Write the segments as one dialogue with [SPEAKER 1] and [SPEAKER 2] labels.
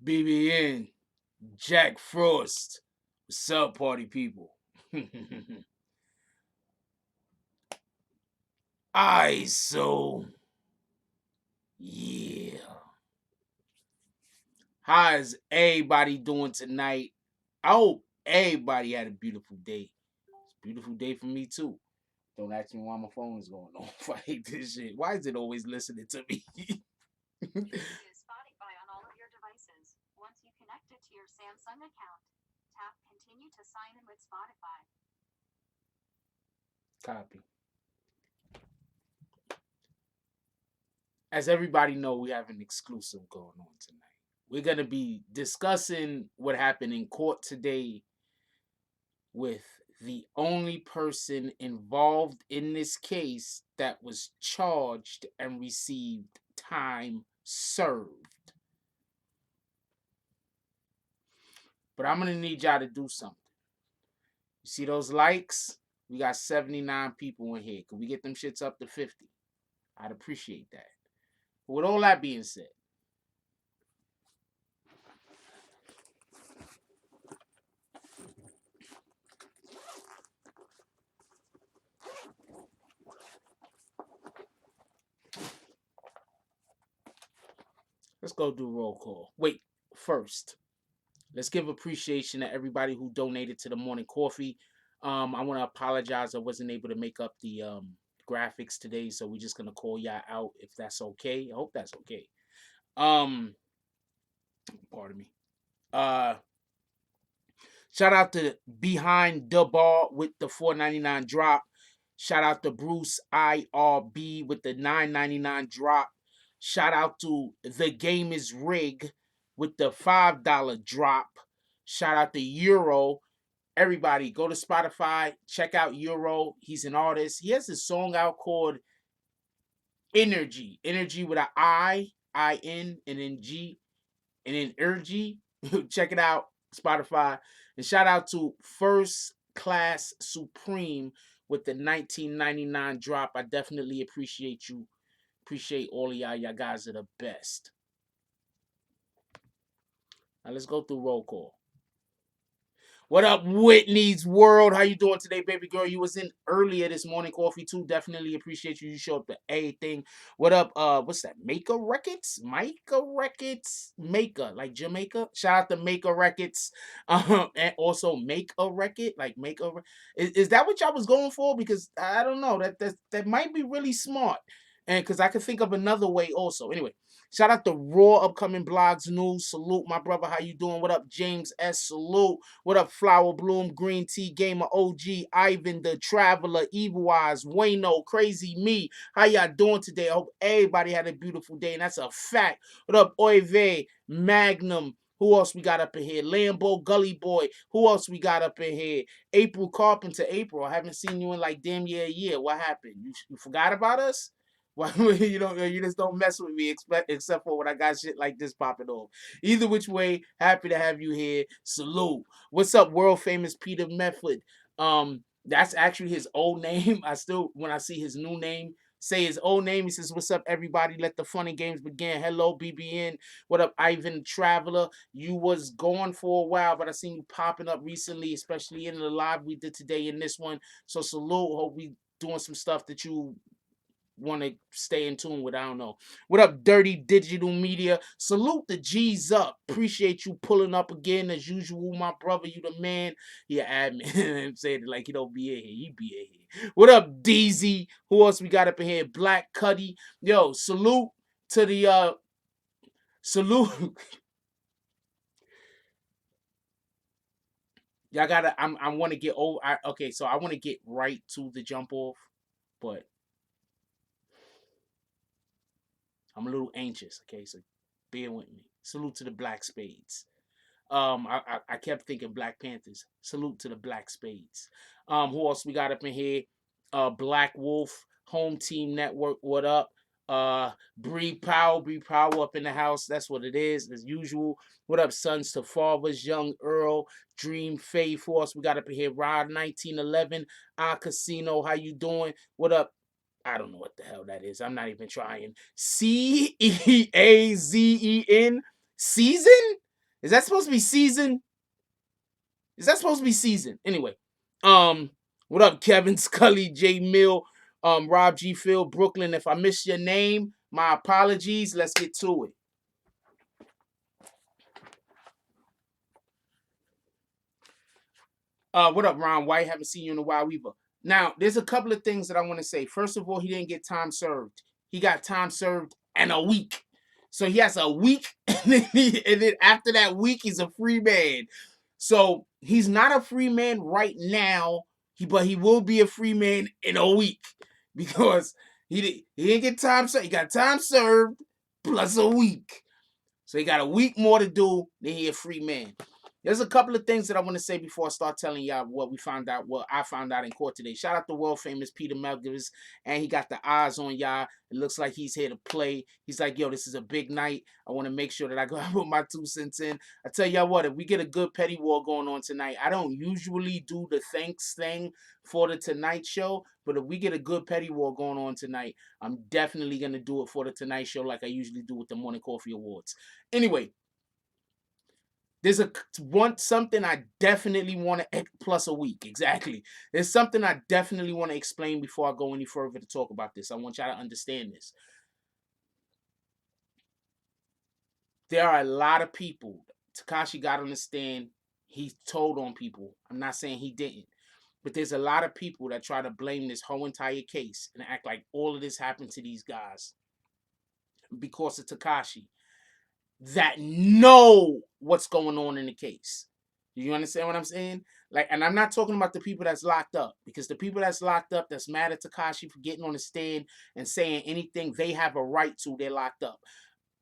[SPEAKER 1] BBN, Jack Frost. What's up, party people? So yeah. How is everybody doing tonight? I hope everybody had a beautiful day. It's a beautiful day for me too. Don't ask me why my phone is going off. I hate this shit. Why is it always listening to me?
[SPEAKER 2] Spotify on all of your devices. Once you connect it to your Samsung account, tap continue to sign in with Spotify.
[SPEAKER 1] Copy. As everybody know, we have an exclusive going on tonight. We're going to be discussing what happened in court today with the only person involved in this case that was charged and received time served. But I'm going to need y'all to do something. You see those likes? We got 79 people in here. Can we get them shits up to 50? I'd appreciate that. But with all that being said, let's go do roll call. Wait, first, let's give appreciation to everybody who donated to the morning coffee. I want to apologize. I wasn't able to make up the graphics today, so we're just gonna call y'all out if that's okay. I hope that's okay. Pardon me. Shout out to Behind the Bar with the $4.99 drop. Shout out to Bruce IRB with the $9.99 drop. Shout out to The Game is Rig with the $5 drop. Shout out to Euro. Everybody, go to Spotify, check out Euro. He's an artist. He has a song out called Energy. Energy with an I-N, and then G, and then Energy. Check it out, Spotify. And shout out to First Class Supreme with the 1999 drop. I definitely appreciate you. Appreciate all of y'all. Y'all guys are the best. Now let's go through roll call. What up, Whitney's World? How you doing today, baby girl? You was in earlier this morning, coffee too. Definitely appreciate you. You show up to everything. What up? What's that? Maker Records? Micah Records? Maker, like Jamaica. Shout out to Maker Records. And also Make a Record, like Make a. Is that what y'all was going for? Because I don't know. That might be really smart. And because I could think of another way also. Anyway, shout out to Raw upcoming blogs news. Salute, my brother. How you doing? What up, James S? Salute. What up, Flower Bloom, Green Tea Gamer, OG, Ivan the Traveler, Evil Eyes, Wayno, Crazy Me. How y'all doing today? I hope everybody had a beautiful day, and that's a fact. What up, Oive, Magnum? Who else we got up in here? Lambo, Gully Boy. Who else we got up in here? April Carpenter. April, I haven't seen you in like damn near a year. What happened? You forgot about us? Why you just don't mess with me except for when I got shit like this popping off. Either which way, happy to have you here. Salute. What's up, world famous Peter Method? That's actually his old name. I still, when I see his new name, say his old name. He says, "What's up, everybody? Let the fun and games begin." Hello, BBN. What up, Ivan Traveler? You was gone for a while, but I seen you popping up recently, especially in the live we did today in this one. So salute. Hope we doing some stuff that you want to stay in tune with. I don't know. What up, Dirty Digital Media? Salute the G's up. Appreciate you pulling up again as usual, my brother. You the man. Yeah, admin. I'm saying it like he don't be in here. He be in here. What up, DZ? Who else we got up in here? Black Cuddy. Yo, salute to the salute. Y'all gotta. I want to get over. Okay, so I want to get right to the jump off, but I'm a little anxious. Okay, so bear with me. Salute to the Black Spades. I kept thinking Black Panthers. Salute to the Black Spades. Who else we got up in here? Black Wolf, Home Team Network. What up? Bree Power up in the house. That's what it is, as usual. What up, Sons to Fathers, Young Earl, Dream Faye Force. We got up in here. Rod 1911, Casino. How you doing? What up? I don't know what the hell that is. I'm not even trying. CEAZEN? Season? Is that supposed to be season? Is that supposed to be season? Anyway, um, what up, Kevin Scully, J Mill, Rob G. Phil, Brooklyn. If I missed your name, my apologies. Let's get to it. What up, Ron White? Haven't seen you in a while either. Now, there's a couple of things that I want to say. First of all, he didn't get time served. He got time served and a week. So he has a week, and then after that week, he's a free man. So he's not a free man right now, but he will be a free man in a week because he didn't get time served. He got time served plus a week. So he got a week more to do, then he a free man. There's a couple of things that I want to say before I start telling y'all what we found out, what I found out in court today. Shout out to world famous Peter Melgivers, and he got the eyes on y'all. It looks like he's here to play. He's like, yo, this is a big night. I want to make sure that I go put my 2 cents in. I tell y'all what, if we get a good petty war going on tonight, I don't usually do the thanks thing for the Tonight Show, but if we get a good petty war going on tonight, I'm definitely going to do it for the Tonight Show like I usually do with the Morning Coffee Awards. Anyway, there's something I definitely want to plus a week exactly. There's something I definitely want to explain before I go any further to talk about this. I want y'all to understand this. There are a lot of people. Tekashi got on the stand. He told on people. I'm not saying he didn't, but there's a lot of people that try to blame this whole entire case and act like all of this happened to these guys because of Tekashi, that know what's going on in the case. You understand what I'm saying? Like, and I'm not talking about the people that's locked up, because the people that's locked up that's mad at Tekashi for getting on the stand and saying anything they have a right to, they're locked up.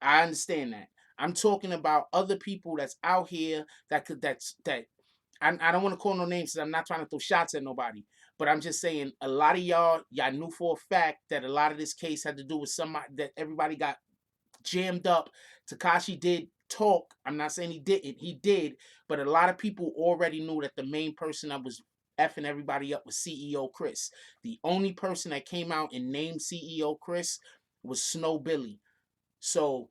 [SPEAKER 1] I understand that. I'm talking about other people that's out here that could that I don't want to call no names because I'm not trying to throw shots at nobody. But I'm just saying a lot of y'all knew for a fact that a lot of this case had to do with somebody that everybody got jammed up. Tekashi did talk. I'm not saying he didn't. He did. But a lot of people already knew that the main person that was effing everybody up was CEO Chris. The only person that came out and named CEO Chris was Snow Billy. So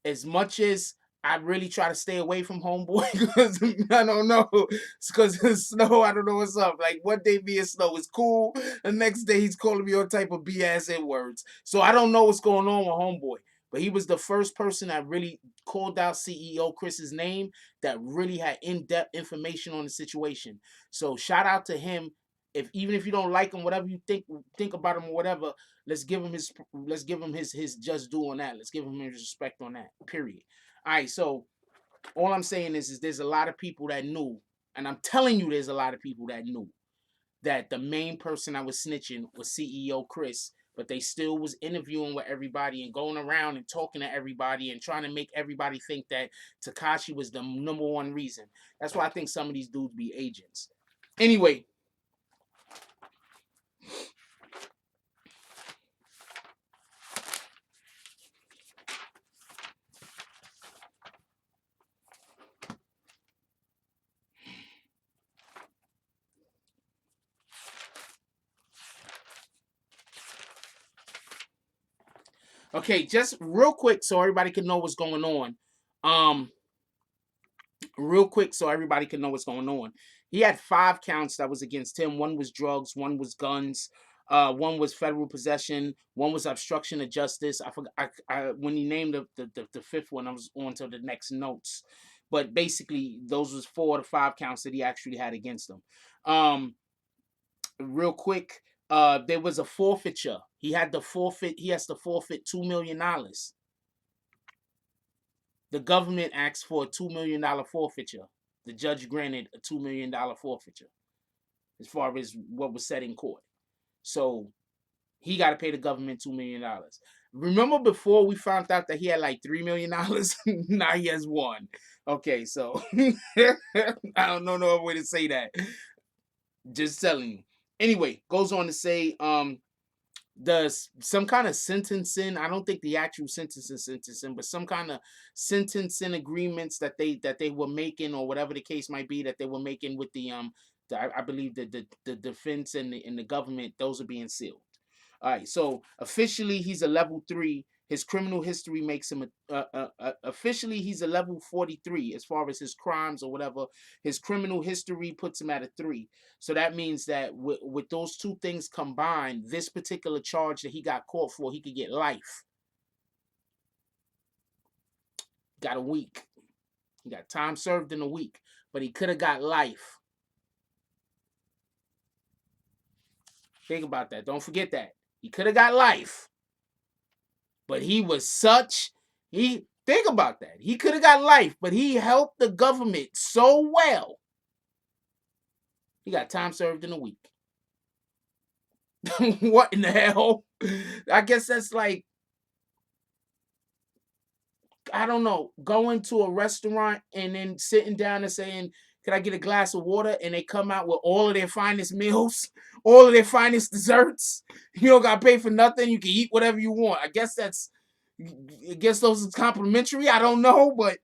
[SPEAKER 1] as much as I really try to stay away from homeboy because I don't know. It's because of snow. I don't know what's up. Like one day being snow is cool. The next day he's calling me all type of BS N words. So I don't know what's going on with homeboy. But he was the first person that really called out CEO Chris's name that really had in-depth information on the situation. So shout out to him. If even if you don't like him, whatever you think about him or whatever, let's give him his just due on that. Let's give him his respect on that. Period. All right, so all I'm saying is there's a lot of people that knew, and I'm telling you, there's a lot of people that knew that the main person I was snitching was CEO Chris, but they still was interviewing with everybody and going around and talking to everybody and trying to make everybody think that Tekashi was the number one reason. That's why I think some of these dudes be agents. Anyway. Okay, just real quick so everybody can know what's going on. Um, Real quick so everybody can know what's going on. He had 5 counts that was against him. One was drugs, one was guns, one was federal possession, one was obstruction of justice. I forgot when he named the fifth one, I was on to the next notes. But basically, those was 4 to 5 counts that he actually had against him. Real quick, there was a forfeiture. He has to forfeit $2 million. The government asked for a $2 million forfeiture. The judge granted a $2 million forfeiture as far as what was said in court. So he got to pay the government $2 million. Remember before we found out that he had like $3 million? Now he has one. Okay, so I don't know no other way to say that. Just telling you. Anyway, goes on to say, does some kind of sentencing. I don't think the actual sentencing, but some kind of sentencing agreements that they were making, or whatever the case might be, that they were making with I believe the defense and the government. Those are being sealed. All right, so officially he's a level 3. His criminal history makes him officially he's a level 43 as far as his crimes or whatever. His criminal history puts him at a 3. So that means that with those two things combined, this particular charge that he got caught for, he could get life. Got a week. He got time served in a week, but he could have got life. Think about that. Don't forget that. He could have got life. But he was think about that. He could have got life, but he helped the government so well. He got time served in a week. What in the hell? I guess that's like, I don't know, going to a restaurant and then sitting down and saying, "Can I get a glass of water?" And they come out with all of their finest meals, all of their finest desserts. You don't got to pay for nothing. You can eat whatever you want. I guess those is complimentary. I don't know, but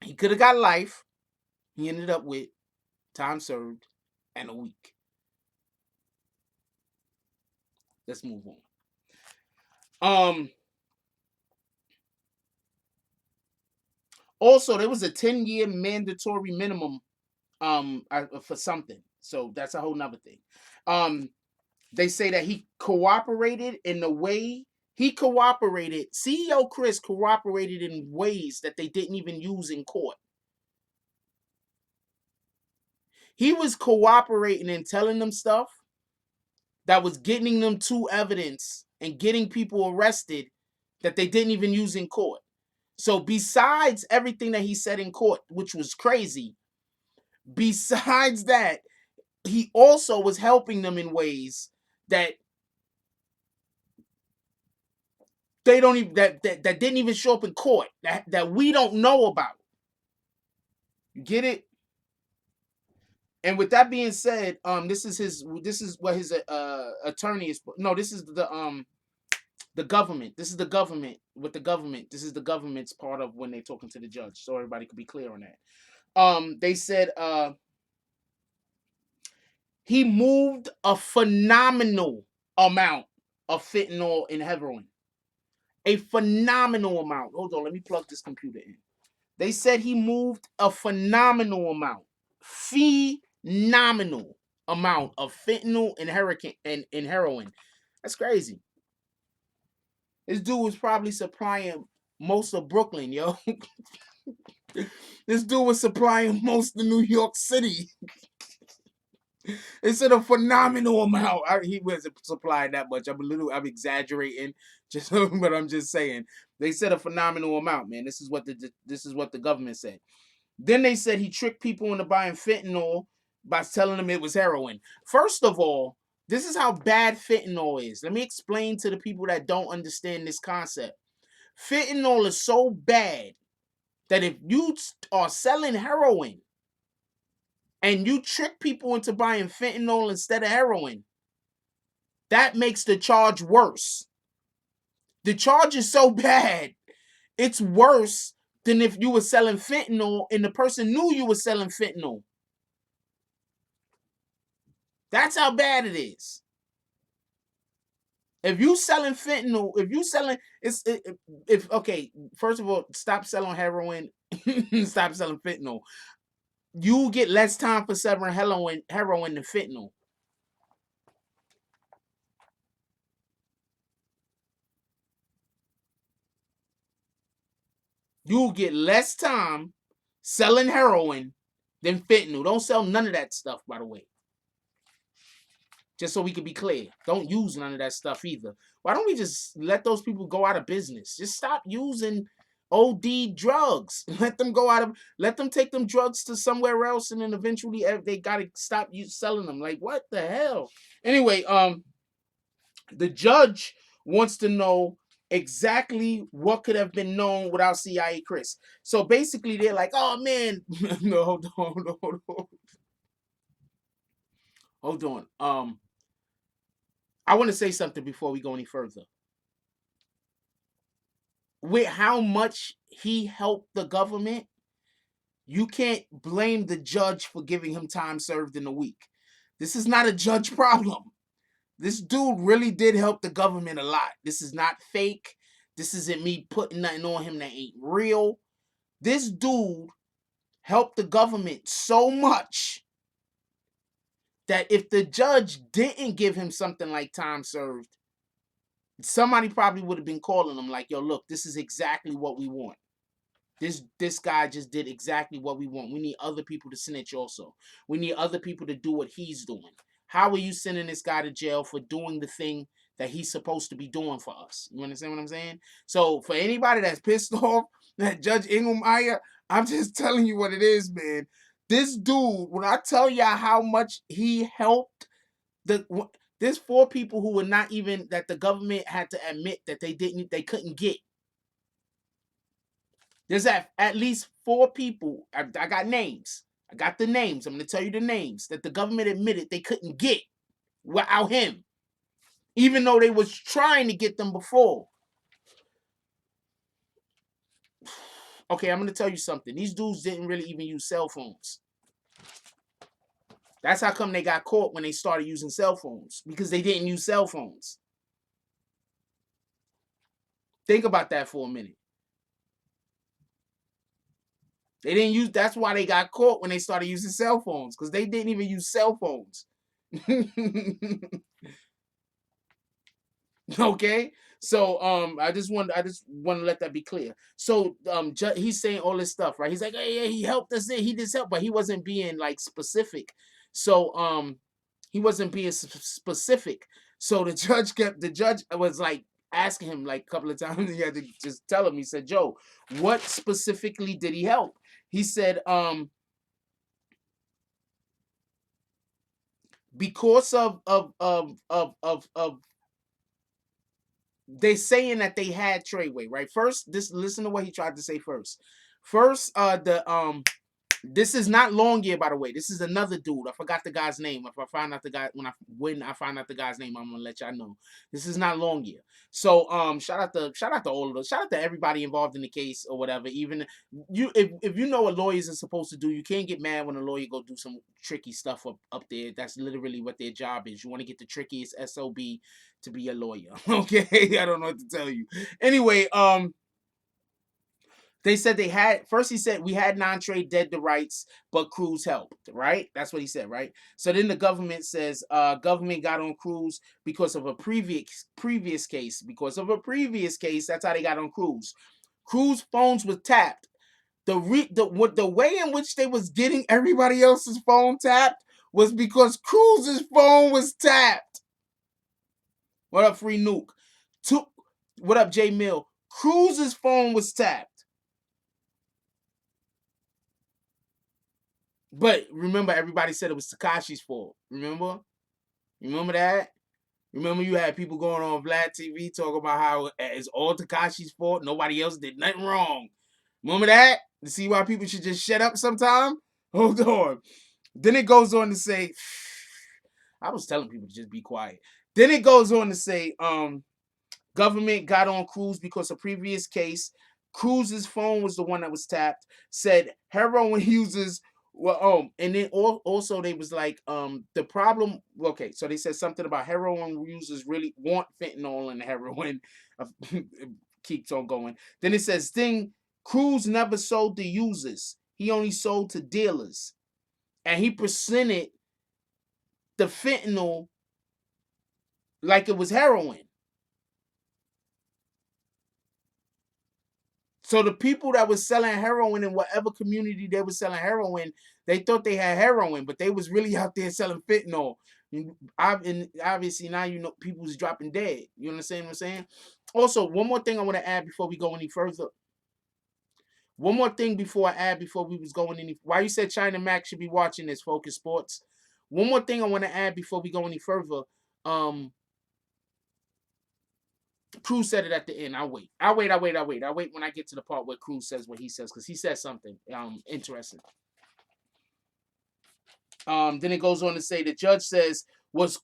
[SPEAKER 1] he could have got life. He ended up with time served and a week. Let's move on. Also, there was a 10-year mandatory minimum for something. So that's a whole nother thing. They say that he cooperated in the way he cooperated. CEO Chris cooperated in ways that they didn't even use in court. He was cooperating and telling them stuff that was getting them to evidence and getting people arrested that they didn't even use in court. So besides everything that he said in court, which was crazy, besides that, he also was helping them in ways that they don't even that didn't even show up in court, that we don't know about. You get it? And with that being said, this is what his attorney is. No, this is the government. This is the government with the government. This is the government's part of when they're talking to the judge, so everybody could be clear on that. They said he moved a phenomenal amount of fentanyl and heroin. a phenomenal amount. Hold on, let me plug this computer in. They said he moved a phenomenal amount of fentanyl and heroin. That's crazy. This dude was probably supplying most of Brooklyn, yo. This dude was supplying most of New York City. It's a phenomenal amount. He wasn't supplying that much. I'm exaggerating, just but I'm just saying. They said a phenomenal amount, man. This is what the government said. Then they said he tricked people into buying fentanyl by telling them it was heroin. First of all, this is how bad fentanyl is. Let me explain to the people that don't understand this concept. Fentanyl is so bad that if you are selling heroin and you trick people into buying fentanyl instead of heroin, that makes the charge worse. The charge is so bad, it's worse than if you were selling fentanyl and the person knew you were selling fentanyl. That's how bad it is. If you selling fentanyl, okay, first of all, stop selling heroin, stop selling fentanyl. You get less time for selling heroin than fentanyl. You get less time selling heroin than fentanyl. Don't sell none of that stuff, by the way. Just so we can be clear. Don't use none of that stuff either. Why don't we just let those people go out of business? Just stop using OD drugs. Let them take them drugs to somewhere else, and then eventually they gotta stop selling them. Like, what the hell? Anyway, the judge wants to know exactly what could have been known without CIA Chris. So basically, they're like, oh man, no, hold on. I want to say something before we go any further. With how much he helped the government, you can't blame the judge for giving him time served in a week. This is not a judge problem. This dude really did help the government a lot. This is not fake. This isn't me putting nothing on him that ain't real. This dude helped the government so much that if the judge didn't give him something like time served, somebody probably would have been calling him like, yo, look, this is exactly what we want. This guy just did exactly what we want. We need other people to snitch also. We need other people to do what he's doing. How are you sending this guy to jail for doing the thing that he's supposed to be doing for us? You understand what I'm saying? So for anybody that's pissed off that Judge Engelmeyer, I'm just telling you what it is, man. This dude, when I tell y'all how much he helped, there's 4 people who were not even, that the government had to admit that they couldn't get. There's at least 4 people. I got names. I got the names. I'm going to tell you the names that the government admitted they couldn't get without him, even though they was trying to get them before. Okay, I'm going to tell you something. These dudes didn't really even use cell phones. That's how come they got caught when they started using cell phones, because they didn't use cell phones. Think about that for a minute. They didn't use, that's why they got caught when they started using cell phones, because they didn't even use cell phones. Okay, so I just want to let that be clear. So he's saying all this stuff, right? He's like, hey, yeah, he helped us, he did help, but he wasn't being like specific. So he wasn't being specific. So the judge was like asking him like a couple of times. He had to just tell him. He said, Joe, what specifically did he help? He said, because of they saying that they had Treyway, right? First, listen to what he tried to say first. First, This is not Longyear, by the way. This is another dude. I forgot the guy's name. If I find out the guy when I find out the guy's name, I'm gonna let y'all know. This is not Longyear. So shout out to all of those. Shout out to everybody involved in the case or whatever. Even you, if you know what lawyers are supposed to do, you can't get mad when a lawyer go do some tricky stuff up there. That's literally what their job is. You want to get the trickiest SOB to be a lawyer. Okay, I don't know what to tell you. Anyway, they said they had first. He said we had non-Trey dead to rights, but Cruz helped. Right? That's what he said. Right? So then the government says government got on Cruz because of a previous case. Because of a previous case, that's how they got on Cruz. Cruz phones was tapped. The way in which they was getting everybody else's phone tapped was because Cruz's phone was tapped. What up, Free Nuke? What up, J Mill? Cruz's phone was tapped. But remember, everybody said it was Tekashi's fault. Remember? Remember that? Remember you had people going on Vlad TV talking about how it's all Tekashi's fault. Nobody else did nothing wrong. Remember that? You see why people should just shut up sometime? Hold on. Then it goes on to say, I was telling people to just be quiet. Then it goes on to say, government got on Cruz because a previous case, Cruz's phone was the one that was tapped, said heroin users and then also they was like, the problem, okay, so they said something about heroin users really want fentanyl and heroin. Keeps on going. Then it says Cruz never sold to users. He only sold to dealers. And he presented the fentanyl like it was heroin. So the people that was selling heroin in whatever community they were selling heroin, they thought they had heroin, but they was really out there selling fentanyl. And obviously now you know people's dropping dead. You understand what I'm saying? Also, one more thing I want to add before we go any further. One more thing before I add before we was going any. Why you said China Mac should be watching this Focus Sports? One more thing I want to add before we go any further. Cruz said it at the end. I'll wait. I'll wait when I get to the part where Cruz says what he says, because he says something interesting. Then it goes on to say the judge says, was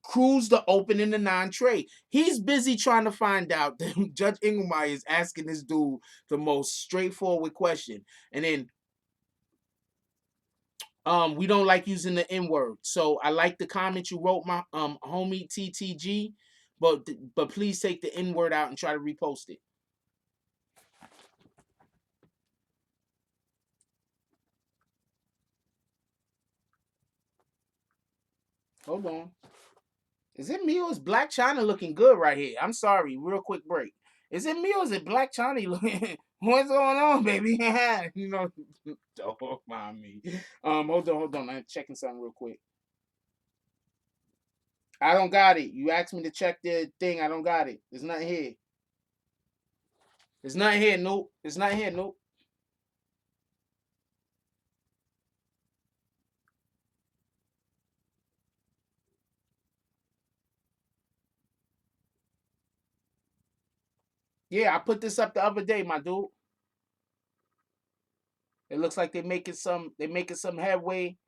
[SPEAKER 1] Cruz the opening the non-Trey? He's busy trying to find out that Judge Engelmeyer is asking this dude the most straightforward question. And then we don't like using the N-word. So I like the comment you wrote, my homie TTG, but please take the N-word out and try to repost it. Hold on. Is it me or is Black China looking good right here? I'm sorry. Real quick break. Is it me or is it Black China looking? What's going on, baby? You know, don't mind me. Hold on. I'm checking something real quick. I don't got it. You asked me to check the thing. I don't got it. There's nothing here. It's not here. Nope. It's not here. Nope. Yeah, I put this up the other day, my dude. It looks like they're making some headway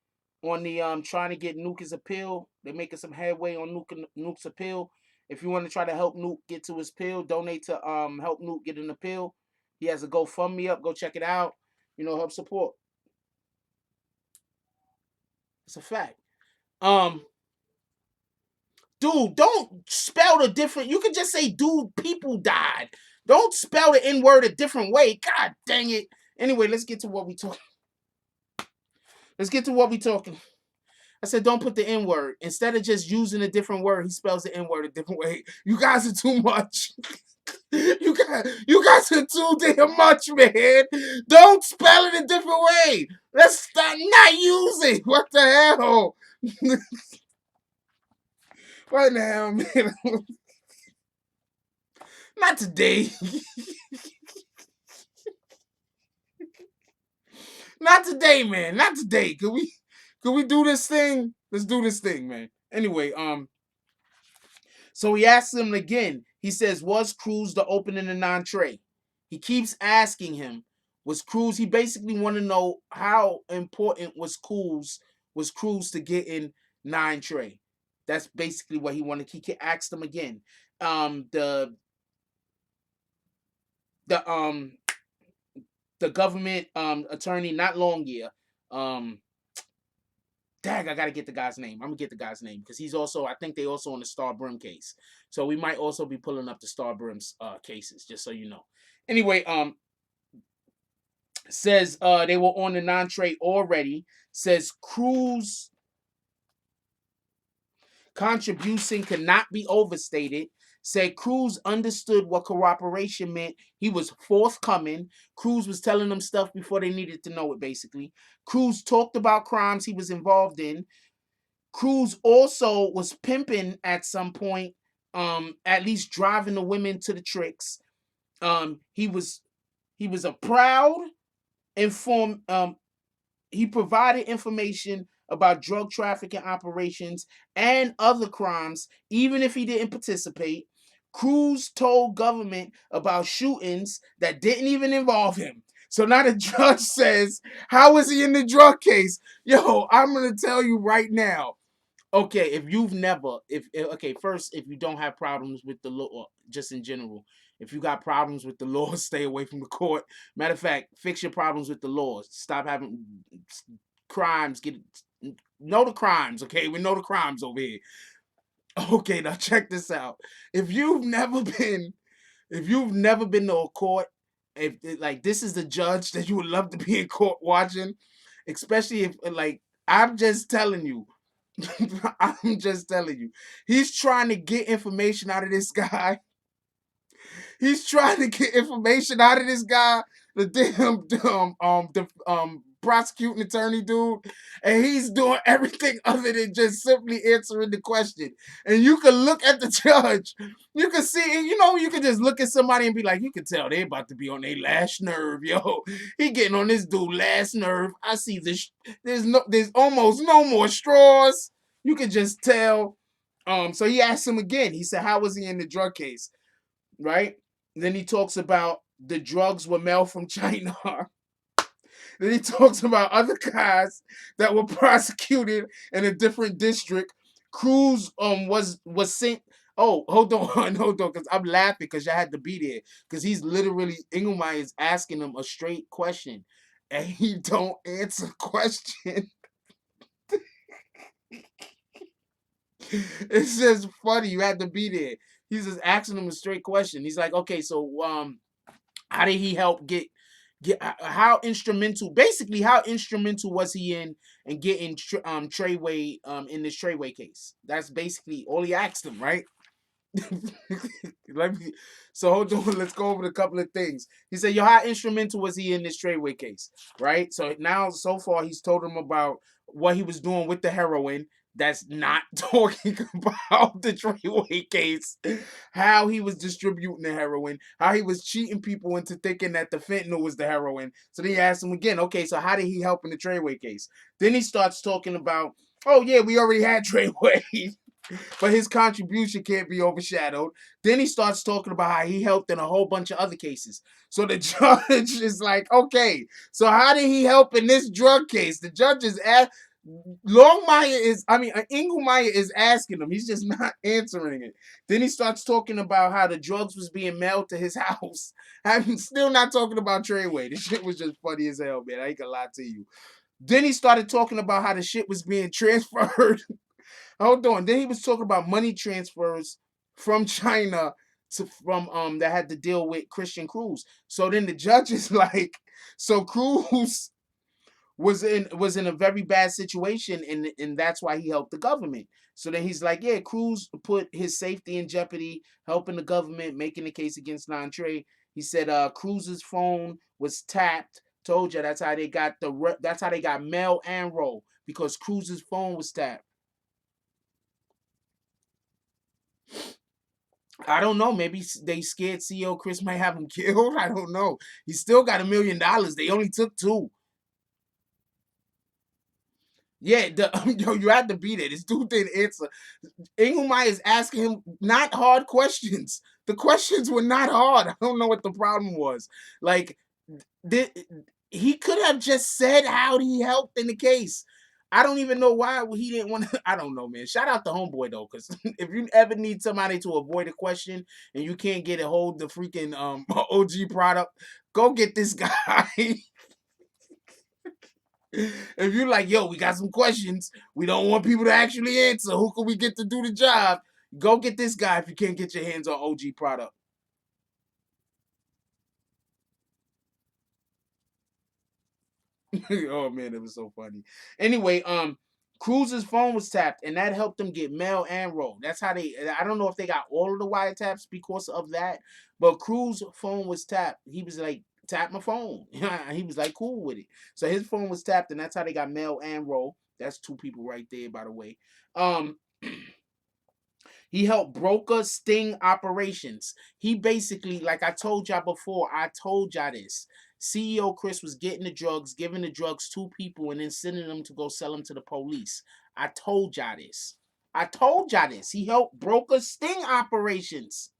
[SPEAKER 1] on the trying to get Nuke's appeal. They're making some headway on Nuke's appeal. If you want to try to help Nuke get to his appeal, donate to help Nuke get an appeal. He has a GoFundMe up. Go check it out. You know, help support. It's a fact. Um, Dude, don't spell the different. You can just say, dude, people died. Don't spell the N word a different way. God dang it. Anyway, let's get to what we talking. Let's get to what we talking. I said, don't put the N word. Instead of just using a different word, he spells the N word a different way. You guys are too much. you guys are too damn much, man. Don't spell it a different way. Let's stop not using. What the hell? What the hell, man? Not today. Not today, man. Not today. Could we do this thing? Let's do this thing, man. Anyway, so he asks him again. He says, was Cruz the opening the non-Trey? He keeps asking him, Was Cruz? He basically want to know how important was Cruz to getting 9 Trey. That's basically what he wanted. He asked him again. The the the government attorney, not Longyear. Um, Dag, I gotta get the guy's name. I'm gonna get the guy's name because he's also, I think they also on the Star Brim case. So we might also be pulling up the Star Brim's cases, just so you know. Anyway, says they were on the non-trade already. Says Cruz contribution cannot be overstated. Said Cruz understood what cooperation meant. He was forthcoming. Cruz was telling them stuff before they needed to know it, basically. Cruz talked about crimes he was involved in. Cruz also was pimping at some point, at least driving the women to the tricks. He was a proud, informed, he provided information about drug trafficking operations and other crimes, even if he didn't participate. Cruz told government about shootings that didn't even involve him. So now the judge says, how is he in the drug case? Yo, I'm going to tell you right now. Okay, if you've never, okay, first, if you don't have problems with the law, just in general, if you got problems with the law, stay away from the court. Matter of fact, fix your problems with the law. Stop having crimes. Know the crimes. Okay, we know the crimes over here. Okay, now check this out. If you've never been, if you've never been to a court, if like this is the judge that you would love to be in court watching, especially if like I'm just telling you. I'm just telling you. He's trying to get information out of this guy. He's trying to get information out of this guy. The prosecuting attorney dude, and he's doing everything other than just simply answering the question. And you can look at the judge. You can see, you can just look at somebody and be like, you can tell they about to be on their last nerve, yo. He getting on this dude last nerve. I see this. There's almost no more straws. You can just tell. So he asked him again. He said, how was he in the drug case? Right? Then he talks about the drugs were mailed from China. Then he talks about other guys that were prosecuted in a different district. Cruz was sent. Oh, hold on, because I'm laughing because y'all had to be there. Because he's literally, Engelmeyer is asking him a straight question. And he don't answer the question. It's just funny. You had to be there. He's just asking him a straight question. He's like, okay, so how did he help get how instrumental, basically how instrumental was he in getting Treyway in this Treyway case? That's basically all he asked him, right? Let me, so hold on, let's go over a couple of things. He said, yo, how instrumental was he in this Treyway case? Right? So now so far he's told him about what he was doing with the heroin. That's not talking about the Treyway case. How he was distributing the heroin, how he was cheating people into thinking that the fentanyl was the heroin. So then he asked him again, okay, so how did he help in the Treyway case? Then he starts talking about, oh yeah, we already had Treyway. But his contribution can't be overshadowed. Then he starts talking about how he helped in a whole bunch of other cases. So the judge is like, okay, so how did he help in this drug case? The judge is Engelmeyer is asking him. He's just not answering it. Then he starts talking about how the drugs was being mailed to his house. I'm still not talking about Treyway. This shit was just funny as hell, man. I ain't gonna lie to you. Then he started talking about how the shit was being transferred. Hold on. Then he was talking about money transfers from China from that had to deal with Christian Cruz. So then the judge is like, so Cruz was in a very bad situation, and that's why he helped the government. So then he's like, yeah, Cruz put his safety in jeopardy, helping the government, making the case against N.O.R.E. He said Cruz's phone was tapped. Told you that's how they got mail and roll, because Cruz's phone was tapped. I don't know. Maybe they scared CEO Chris might have him killed. I don't know. He still got $1 million. They only took two. Yeah, yo, you had to be there. This dude didn't answer. Engelmeyer is asking him not hard questions. The questions were not hard. I don't know what the problem was. Like, he could have just said how he helped in the case. I don't even know why he didn't want to. I don't know, man. Shout out to homeboy though, because if you ever need somebody to avoid a question and you can't get a hold of the freaking OG product, go get this guy. If you're like, yo, we got some questions, we don't want people to actually answer. Who can we get to do the job? Go get this guy if you can't get your hands on OG product. Oh man, it was so funny. Anyway, Cruz's phone was tapped, and that helped them get mail and roll. That's how they. I don't know if they got all of the wiretaps because of that, but Cruz's phone was tapped. He was like, "Tap my phone." He was like, cool with it. So his phone was tapped, and that's how they got mail and roll. That's two people right there, by the way. Um, he helped broker sting operations. He basically, like I told y'all before, I told y'all this. CEO Chris was getting the drugs, giving the drugs to people, and then sending them to go sell them to the police. I told y'all this. I told y'all this. He helped broker sting operations.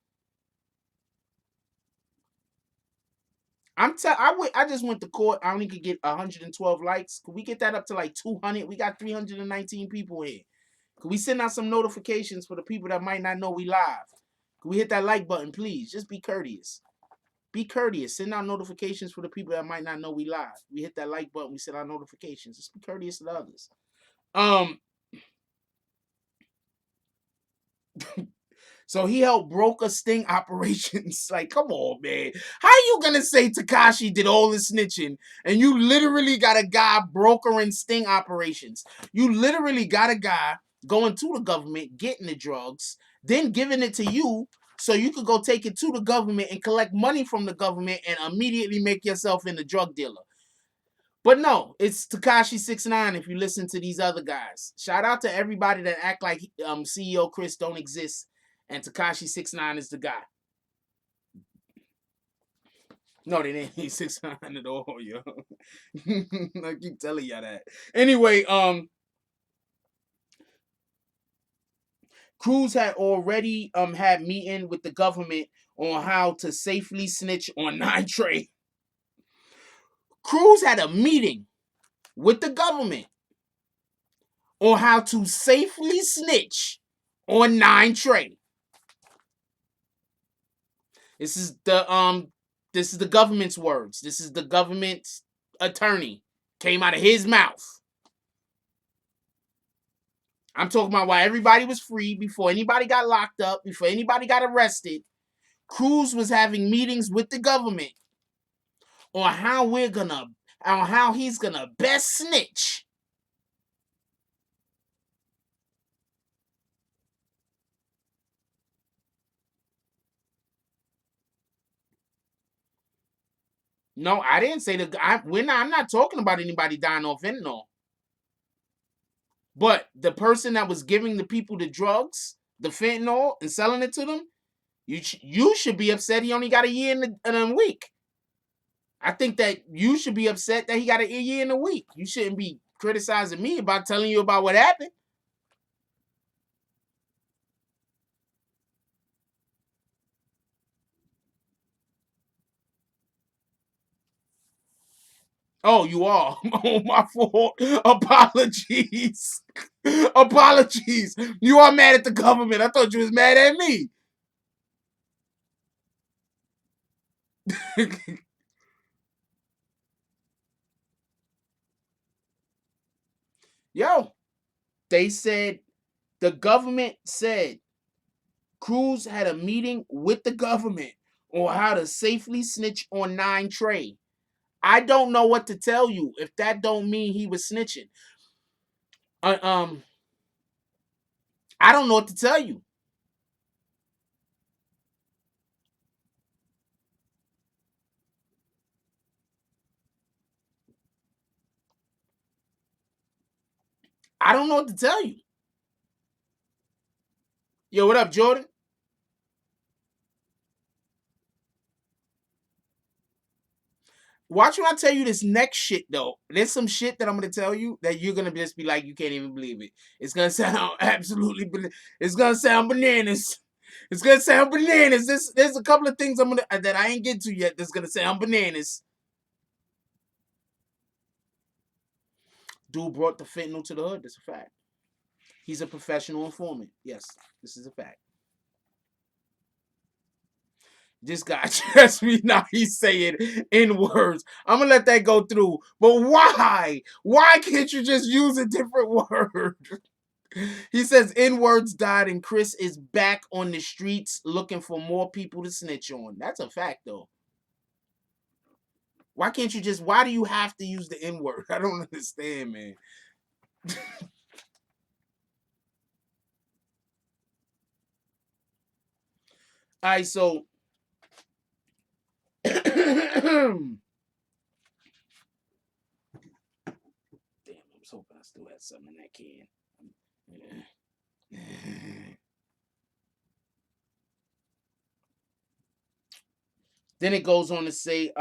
[SPEAKER 1] I just went to court. I only could get 112 likes. Could we get that up to like 200? We got 319 people here. Could we send out some notifications for the people that might not know we live? Could we hit that like button, please? Just be courteous. Be courteous. Send out notifications for the people that might not know we live. We hit that like button. We send out notifications. Just be courteous to the others. So he helped broker sting operations. Like, come on, man. How you gonna say Tekashi did all the snitching and you literally got a guy brokering sting operations? You literally got a guy going to the government, getting the drugs, then giving it to you so you could go take it to the government and collect money from the government and immediately make yourself into drug dealer. But no, it's Tekashi 69 if you listen to these other guys. Shout out to everybody that act like CEO Chris don't exist and Tekashi 69 is the guy. No, they didn't need 69 at all, yo. I keep telling y'all that. Anyway, Cruz had already had meeting with the government on how to safely snitch on 9-Trey. Cruz had a meeting with the government on how to safely snitch on 9-Trey. This is the government's words. This is the government's attorney. Came out of his mouth. I'm talking about while everybody was free, before anybody got locked up, before anybody got arrested, Cruz was having meetings with the government on how he's gonna best snitch. No, I didn't say I'm not talking about anybody dying off fentanyl. But the person that was giving the people the drugs, the fentanyl, and selling it to them, you should be upset he only got a year and a week. I think that you should be upset that he got a year and a week. You shouldn't be criticizing me about telling you about what happened. Oh, you are. Oh, my fault. Apologies. Apologies. You are mad at the government. I thought you was mad at me. Yo, the government said Cruz had a meeting with the government on how to safely snitch on 9-Trey. I don't know what to tell you if that don't mean he was snitching. Uh, um, I don't know what to tell you. I don't know what to tell you. Yo, what up, Jordan? Watch when I tell you this next shit though. There's some shit that I'm gonna tell you that you're gonna just be like, you can't even believe it. It's gonna sound absolutely. It's gonna sound bananas. It's gonna sound bananas. There's a couple of things that I ain't get to yet. That's gonna sound bananas. Dude brought the fentanyl to the hood. That's a fact. He's a professional informant. Yes, this is a fact. This guy, trust me now, he's saying N words. I'm gonna let that go through. But why? Why can't you just use a different word? He says N words died and Chris is back on the streets looking for more people to snitch on. That's a fact though. Why can't you just, why do you have to use the N word? I don't understand, man. All right, so damn, I'm hoping I still had something in that can. Then it goes on to say,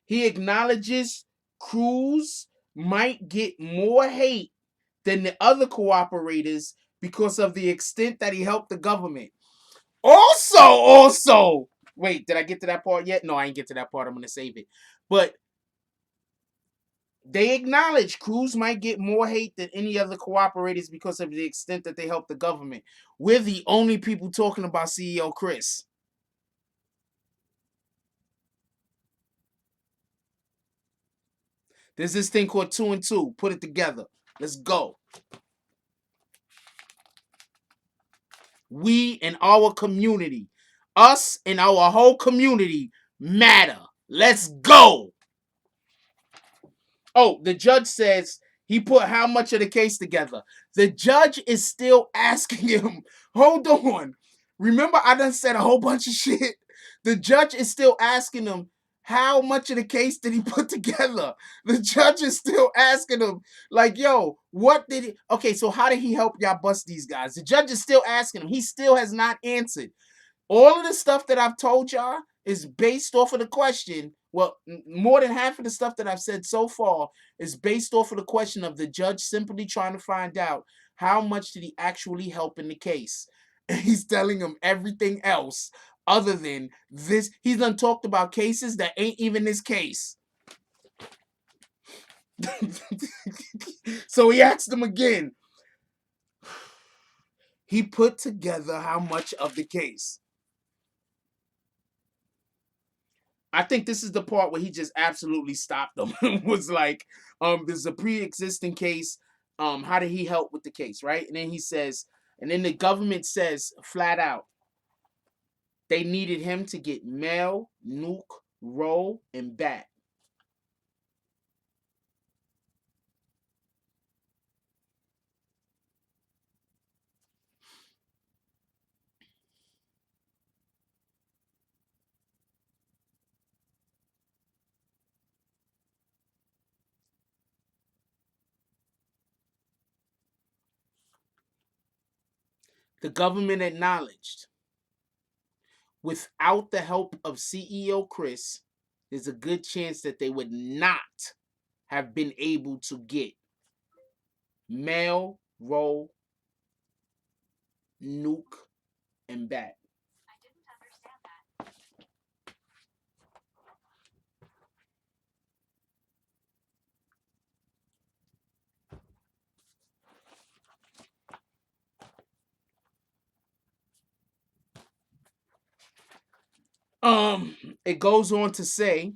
[SPEAKER 1] he acknowledges Cruz might get more hate than the other cooperators because of the extent that he helped the government. Also, wait, did I get to that part yet? No, I ain't get to that part. I'm going to save it. But they acknowledge Cruz might get more hate than any other cooperators because of the extent that they help the government. We're the only people talking about CEO Chris. There's this thing called 2 and 2. Put it together. Let's go. We and our community, us and our whole community matter. Let's go. Oh, the judge says he put how much of the case together. The judge is still asking him, hold on. Remember, I done said a whole bunch of shit. The judge is still asking him, how much of the case did he put together? The judge is still asking him, like, yo, what did he? Okay, so how did he help y'all bust these guys? The judge is still asking him. He still has not answered. All of the stuff that I've told y'all is based off of the question. Well, more than half of the stuff that I've said so far is based off of the question of the judge simply trying to find out how much did he actually help in the case. And he's telling him everything else other than this. He's done talked about cases that ain't even this case. So he asked him again. He put together how much of the case. I think this is the part where he just absolutely stopped them. Was like, this is a pre-existing case. How did he help with the case, right? And then he says, and then the government says flat out, they needed him to get mail, N.O.R.E, and BAT. The government acknowledged, without the help of CEO Chris, there's a good chance that they would not have been able to get mail, roll, N.O.R.E, and BAT.
[SPEAKER 2] I didn't understand that.
[SPEAKER 1] It goes on to say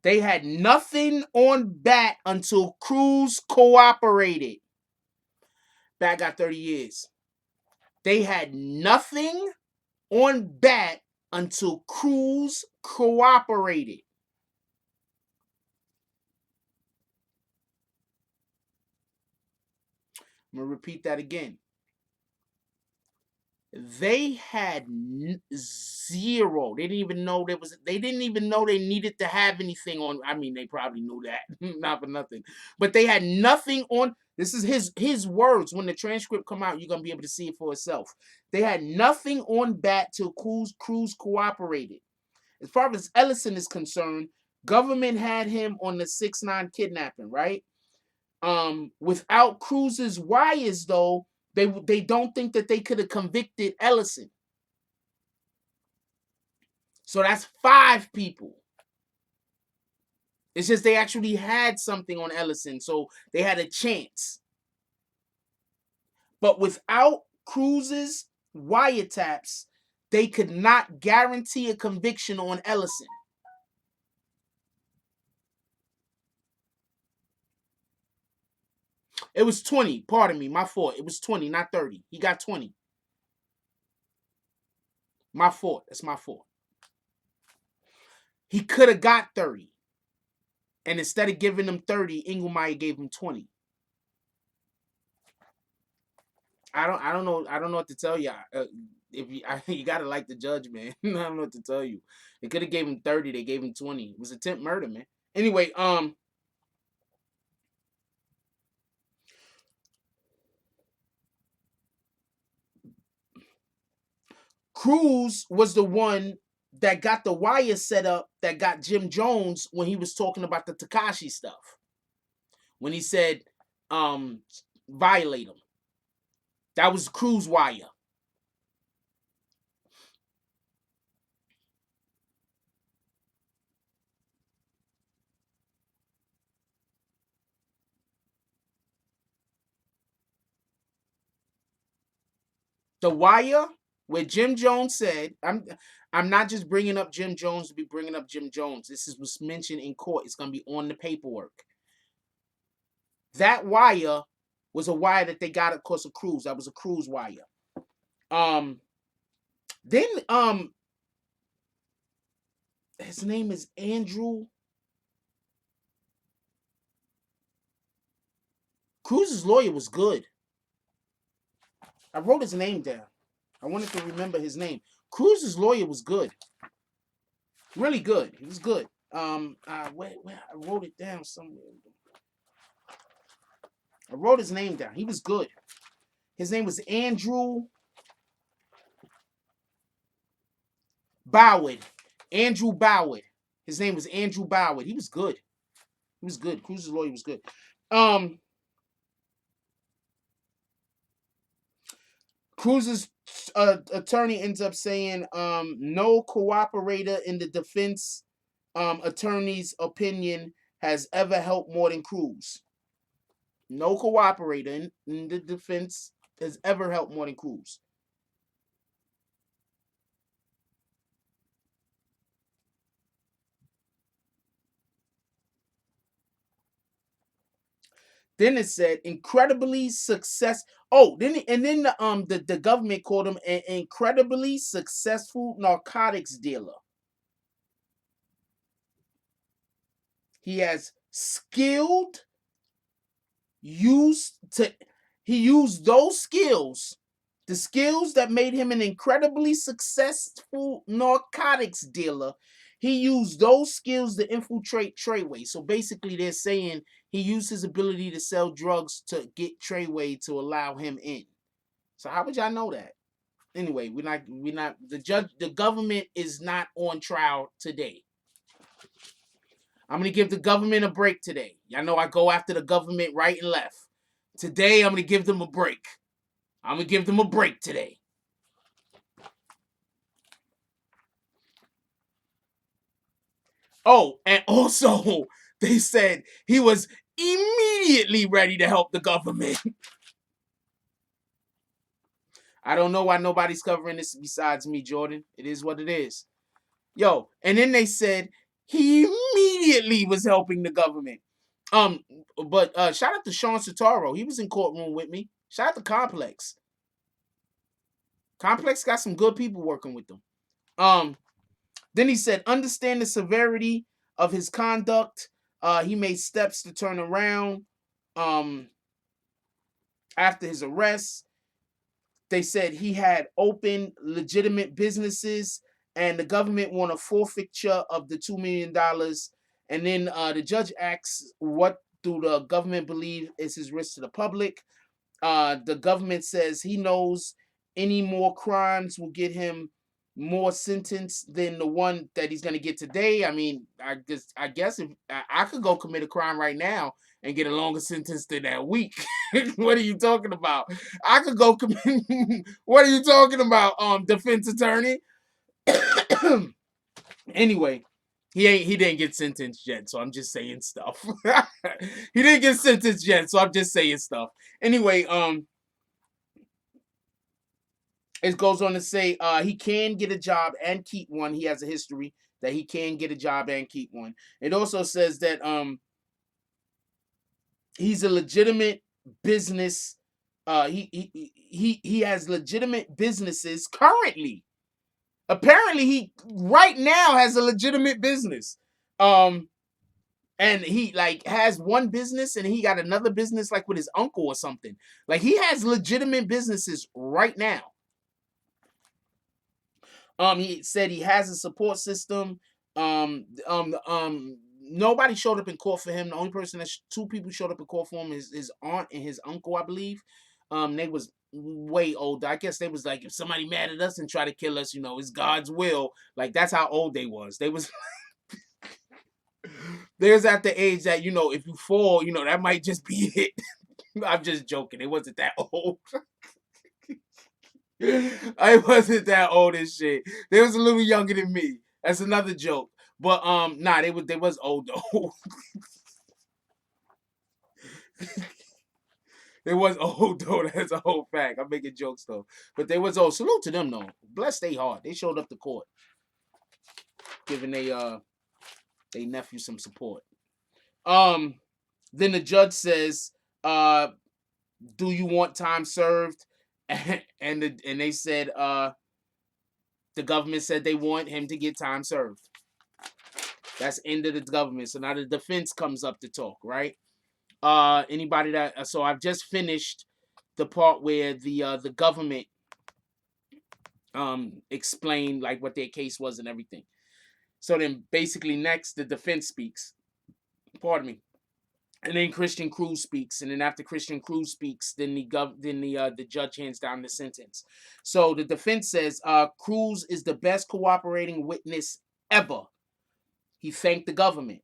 [SPEAKER 1] they had nothing on BAT until Cruz cooperated. BAT got 30 years. They had nothing on BAT until Cruz cooperated. I'm gonna repeat that again. They had zero. They didn't even know there was. They didn't even know they needed to have anything on. I mean, they probably knew that, not for nothing. But they had nothing on. This is his words. When the transcript come out, you're gonna be able to see it for itself. They had nothing on BAT till Cruz cooperated. As far as Ellison is concerned, government had him on the 6-9 kidnapping, right? Without Cruz's wires, though, they don't think that they could have convicted Ellison. So that's 5 people. It's just they actually had something on Ellison, so they had a chance. But without Cruz's wiretaps, they could not guarantee a conviction on Ellison. It was 20. Pardon me, my fault. It was 20, not 30. He got 20. My fault. That's my fault. He could have got 30. And instead of giving him 30, Engelmeyer gave him 20. I don't know what to tell y'all. If you gotta like the judge, man. I don't know what to tell you. They could have gave him 30. They gave him 20. It was attempt murder, man. Anyway, Cruz was the one that got the wire set up that got Jim Jones when he was talking about the Tekashi stuff. When he said, violate him. That was Cruz wire. The wire where Jim Jones said, I'm not just bringing up Jim Jones to be bringing up Jim Jones. This is what's mentioned in court. It's going to be on the paperwork. That wire was a wire that they got, of course, a Cruz. That was a Cruz wire. Then his name is Andrew. Cruz's lawyer was good. I wrote his name down. I wanted to remember his name. Cruz's lawyer was good. Really good. He was good. Where I wrote it down somewhere. I wrote his name down. He was good. His name was Andrew Boward. Andrew Boward. His name was Andrew Boward. He was good. He was good. Cruz's lawyer was good. Cruz's attorney ends up saying no cooperator in the defense attorney's opinion has ever helped more than Cruz. No cooperator in the defense has ever helped more than Cruz. Then it said incredibly success. Oh, then the government called him an incredibly successful narcotics dealer. He has skilled he used those skills, the skills that made him an incredibly successful narcotics dealer. He used those skills to infiltrate Treyway. So basically, they're saying he used his ability to sell drugs to get Treyway to allow him in. So how would y'all know that? Anyway, we're not the government is not on trial today. I'm gonna give the government a break today. Y'all know I go after the government right and left. Today I'm gonna give them a break. I'm gonna give them a break today. Oh, and also they said he was immediately ready to help the government. I don't know why nobody's covering this besides me, Jordan. It is what it is. Yo, and then they said he immediately was helping the government. But shout out to Sean Sotaro. He was in courtroom with me. Shout out to Complex. Complex got some good people working with them. Then he said, understand the severity of his conduct. He made steps to turn around after his arrest. They said he had open legitimate businesses and the government won a forfeiture of the $2 million. And then the judge asks, what do the government believe is his risk to the public? The government says he knows any more crimes will get him more sentence than the one that he's going to get today. I mean, I guess if I could go commit a crime right now and get a longer sentence than that week. What are you talking about? I could go commit. What are you talking about, defense attorney? Anyway, He didn't get sentenced yet, so I'm just saying stuff. He didn't get sentenced yet, so I'm just saying stuff. Anyway, it goes on to say he can get a job and keep one. He has a history that he can get a job and keep one. It also says that he's a legitimate business. He has legitimate businesses currently. Apparently, he right now has a legitimate business. And he like has one business and he got another business like with his uncle or something. Like he has legitimate businesses right now. He said he has a support system. Nobody showed up in court for him. The only person two people showed up in court for him is his aunt and his uncle, I believe. They was way older. I guess they was like, if somebody mad at us and try to kill us, it's God's will. Like that's how old they was. They was there's at the age that if you fall, that might just be it. I'm just joking. It wasn't that old. I wasn't that old and shit. They was a little younger than me. That's another joke. But nah, they was old though. They was old though. That's a whole fact. I'm making jokes though. But they was old. Salute to them though. Bless they heart. They showed up to court, giving they nephew some support. Then the judge says, do you want time served? And they said the government said they want him to get time served. That's end of the government. So now the defense comes up to talk, right? Anybody that so I've just finished the part where the government explained like what their case was and everything. So then basically next the defense speaks. Pardon me. And then Christian Cruz speaks, and then after Christian Cruz speaks, then the judge hands down the sentence. So the defense says Cruz is the best cooperating witness ever. He thanked the government.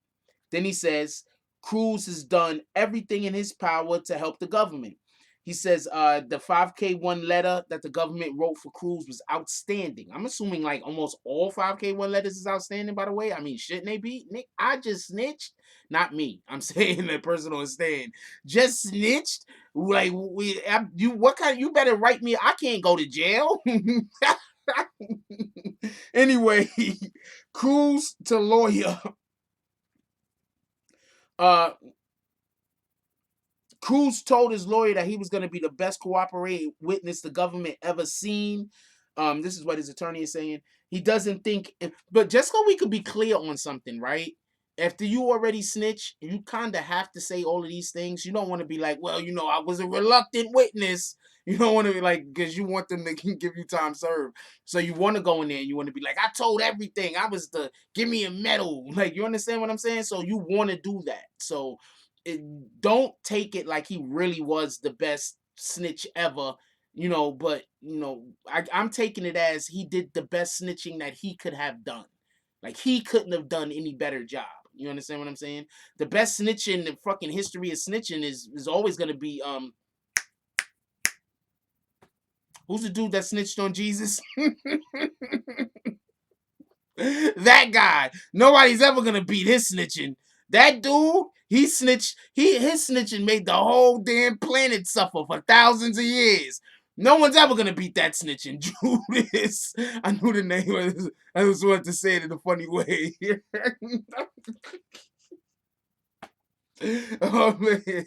[SPEAKER 1] Then he says Cruz has done everything in his power to help the government. He says the 5K1 letter that the government wrote for Cruz was outstanding. I'm assuming like almost all 5K1 letters is outstanding, by the way. I mean, shouldn't they be? Nick, I just snitched. Not me. I'm saying the person on stand just snitched. Like you better write me. I can't go to jail. Anyway, Cruz to lawyer. Uh, Cruz told his lawyer that he was going to be the best cooperating witness the government ever seen. This is what his attorney is saying. He doesn't think, but just so we could be clear on something, right? After you already snitch, you kind of have to say all of these things. You don't want to be like, well, I was a reluctant witness. You don't want to be like, because you want them to give you time served. So you want to go in there and you want to be like, I told everything. I was give me a medal. Like, you understand what I'm saying? So you want to do that. So don't take it like he really was the best snitch ever, but I'm taking it as he did the best snitching that he could have done. Like he couldn't have done any better job. You understand what I'm saying? The best snitch in the fucking history of snitching is always gonna be who's the dude that snitched on Jesus? That guy. Nobody's ever gonna beat his snitching. That dude, he snitched. His snitching made the whole damn planet suffer for thousands of years. No one's ever gonna beat that snitching. Judas. I knew the name was. I just wanted to say it in a funny way. Oh man.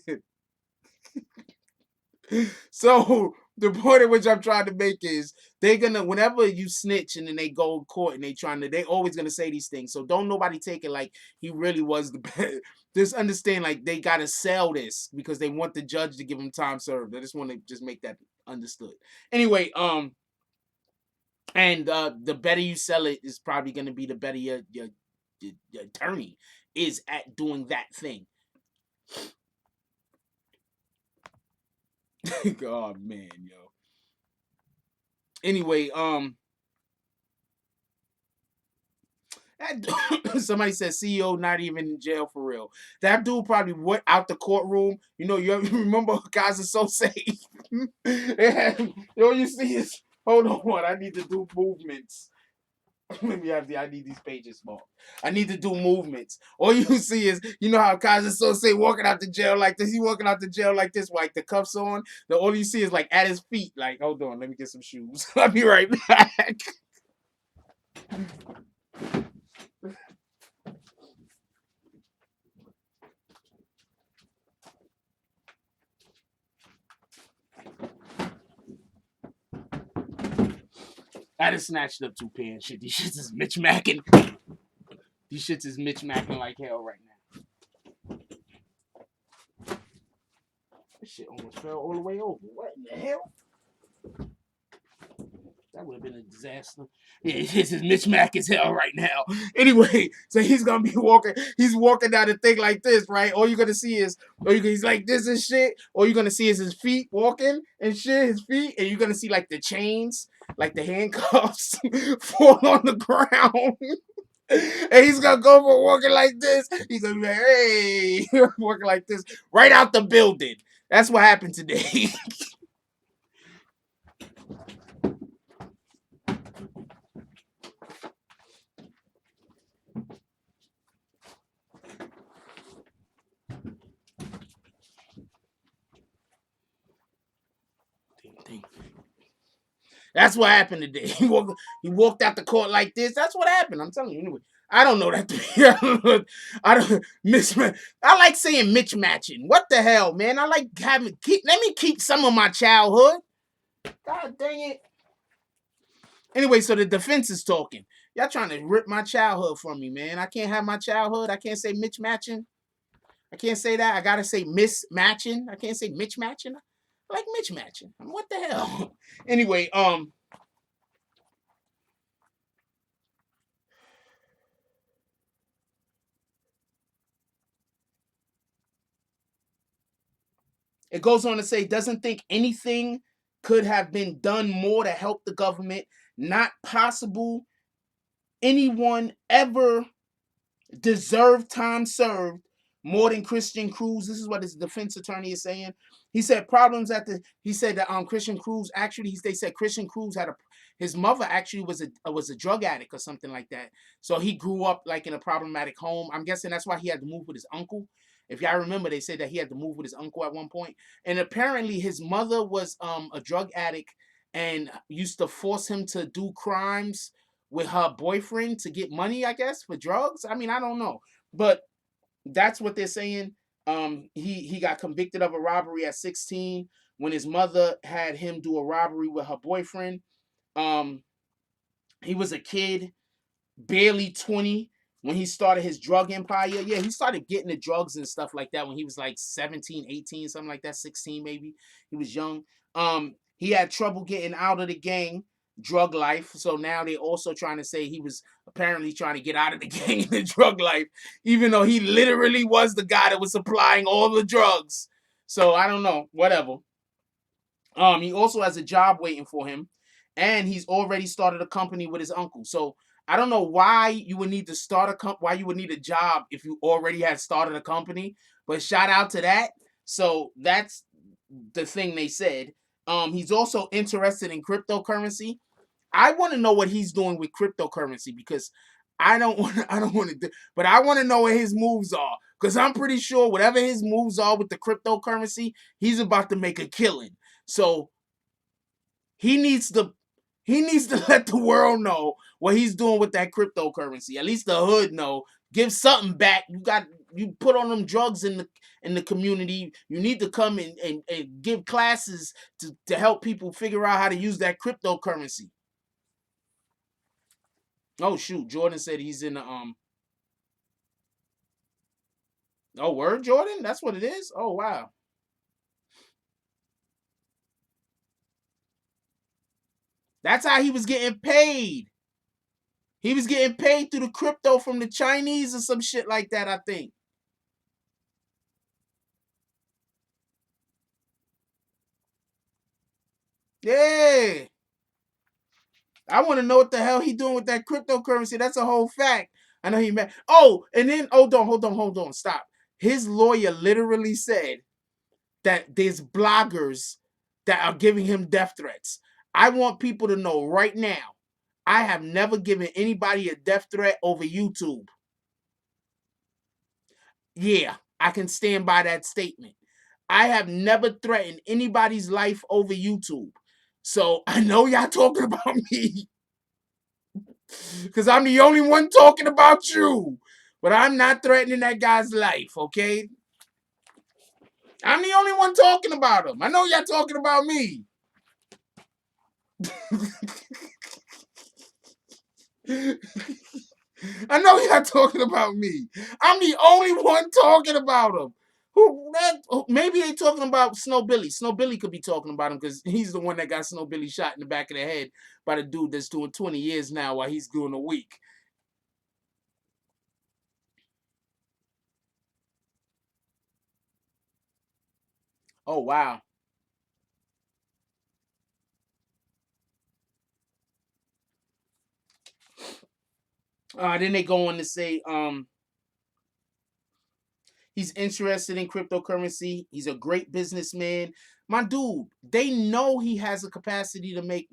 [SPEAKER 1] So the point at which I'm trying to make is they're gonna whenever you snitch and then they go to court and they always gonna say these things. So don't nobody take it like he really was the best. Just understand like they gotta sell this because they want the judge to give them time served. I just want to just make that understood. Anyway, and the better you sell it is probably gonna be the better your attorney is at doing that thing. God, man, yo. Anyway, somebody said CEO not even in jail for real. That dude probably went out the courtroom. You remember guys are so safe. All you see is hold on, I need to do movements. I need these pages small. I need to do movements. All you see is, you know how Kaza so say walking out the jail like this. He walking out the jail like this, like the cuffs on. All you see is like at his feet. Like, hold on, let me get some shoes. I'll be right back. I just snatched up 2 pairs. Shit, these shits is Mitch Mackin. These shits is Mitch Mackin like hell right now. This shit almost fell all the way over. What in the hell? That would have been a disaster. Yeah, this is Mitch Mack as hell right now. Anyway, so he's gonna be walking. He's walking down the thing like this, right? All you're gonna see is, he's like this and shit. All you're gonna see is his feet walking and shit, his feet, and you're gonna see like the chains, like the handcuffs, fall on the ground. And he's gonna go for walking like this. He's gonna be like, hey, walking like this, right out the building. That's what happened today. That's what happened today. He walked out the court like this. That's what happened. I'm telling you. Anyway, I don't know that. I don't miss. I like saying Mitch matching. What the hell, man? I like having let me keep some of my childhood. God dang it. Anyway, so the defense is talking. Y'all trying to rip my childhood from me, man. I can't have my childhood. I can't say Mitch matching. I can't say that. I gotta say mismatching. I can't say Mitch matching. I like Mitch matching. What the hell? Anyway, it goes on to say, doesn't think anything could have been done more to help the government. Not possible. Anyone ever deserved time served more than Christian Cruz. This is what his defense attorney is saying. He said he said that Christian Cruz actually, they said Christian Cruz had his mother actually was a drug addict or something like that. So he grew up like in a problematic home. I'm guessing that's why he had to move with his uncle. If y'all remember, they said that he had to move with his uncle at one point. And apparently his mother was a drug addict and used to force him to do crimes with her boyfriend to get money, I guess, for drugs. I mean, I don't know. But that's what they're saying. He got convicted of a robbery at 16 when his mother had him do a robbery with her boyfriend. Um, he was a kid, barely 20 when he started his drug empire. Yeah, he started getting the drugs and stuff like that when he was like 17, 18, something like that, 16 maybe. He was young. He had trouble getting out of the gang drug life. So now they're also trying to say he was apparently trying to get out of the gang and the drug life, even though he literally was the guy that was supplying all the drugs. So I don't know, whatever. He also has a job waiting for him, and he's already started a company with his uncle. So I don't know why you would need to start why you would need a job if you already had started a company. But shout out to that. So that's the thing they said. He's also interested in cryptocurrency. I want to know what he's doing with cryptocurrency because I don't want to do, but I want to know what his moves are because I'm pretty sure whatever his moves are with the cryptocurrency, he's about to make a killing. So he needs to let the world know what he's doing with that cryptocurrency. At least the hood know. Give something back. You put on them drugs in the community. You need to come and give classes to help people figure out how to use that cryptocurrency. Oh shoot, Jordan said he's in the oh word Jordan? That's what it is? Oh wow. That's how he was getting paid. He was getting paid through the crypto from the Chinese or some shit like that, I think. Yeah. I want to know what the hell he doing with that cryptocurrency. That's a whole fact. I know he mad. Oh, and then hold on, stop. His lawyer literally said that there's bloggers that are giving him death threats. I want people to know right now. I have never given anybody a death threat over YouTube. Yeah, I can stand by that statement. I have never threatened anybody's life over YouTube. So I know y'all talking about me because I'm the only one talking about you. But I'm not threatening that guy's life, okay? I'm the only one talking about him. I know y'all talking about me. I know y'all talking about me. I'm the only one talking about him. Maybe they talking about Snow Billy. Snow Billy could be talking about him because he's the one that got Snow Billy shot in the back of the head by the dude that's doing 20 years now while he's doing a week. Oh wow. Then they go on to say, he's interested in cryptocurrency. He's a great businessman. My dude, they know he has a capacity to make.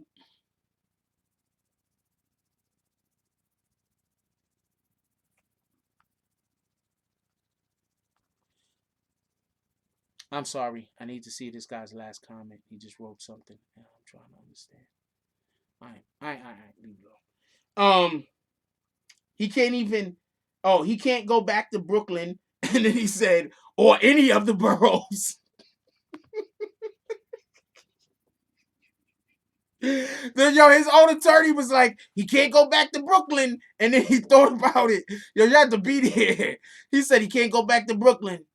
[SPEAKER 1] I'm sorry. I need to see this guy's last comment. He just wrote something. I'm trying to understand. All right. Leave it alone. He can't even. Oh, he can't go back to Brooklyn. And then he said, or any of the boroughs. Then his own attorney was like, he can't go back to Brooklyn. And then he thought about it. You have to be there. He said he can't go back to Brooklyn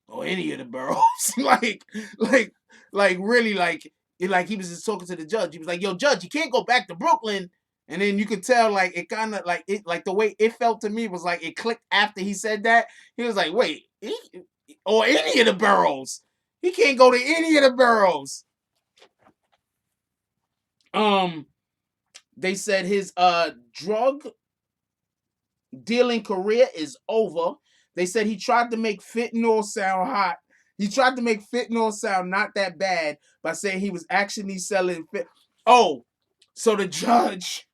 [SPEAKER 1] or any of the boroughs. like, like, really, like he was just talking to the judge. He was like, "Yo, judge, you can't go back to Brooklyn." And then you could tell, like, it kind of like the way it felt to me was like it clicked after he said that. He was like, "Wait, or any of the boroughs? He can't go to any of the boroughs." Um, they said his drug dealing career is over. They said he tried to make fentanyl sound hot. He tried to make fentanyl sound not that bad by saying he was actually selling Oh, so the judge,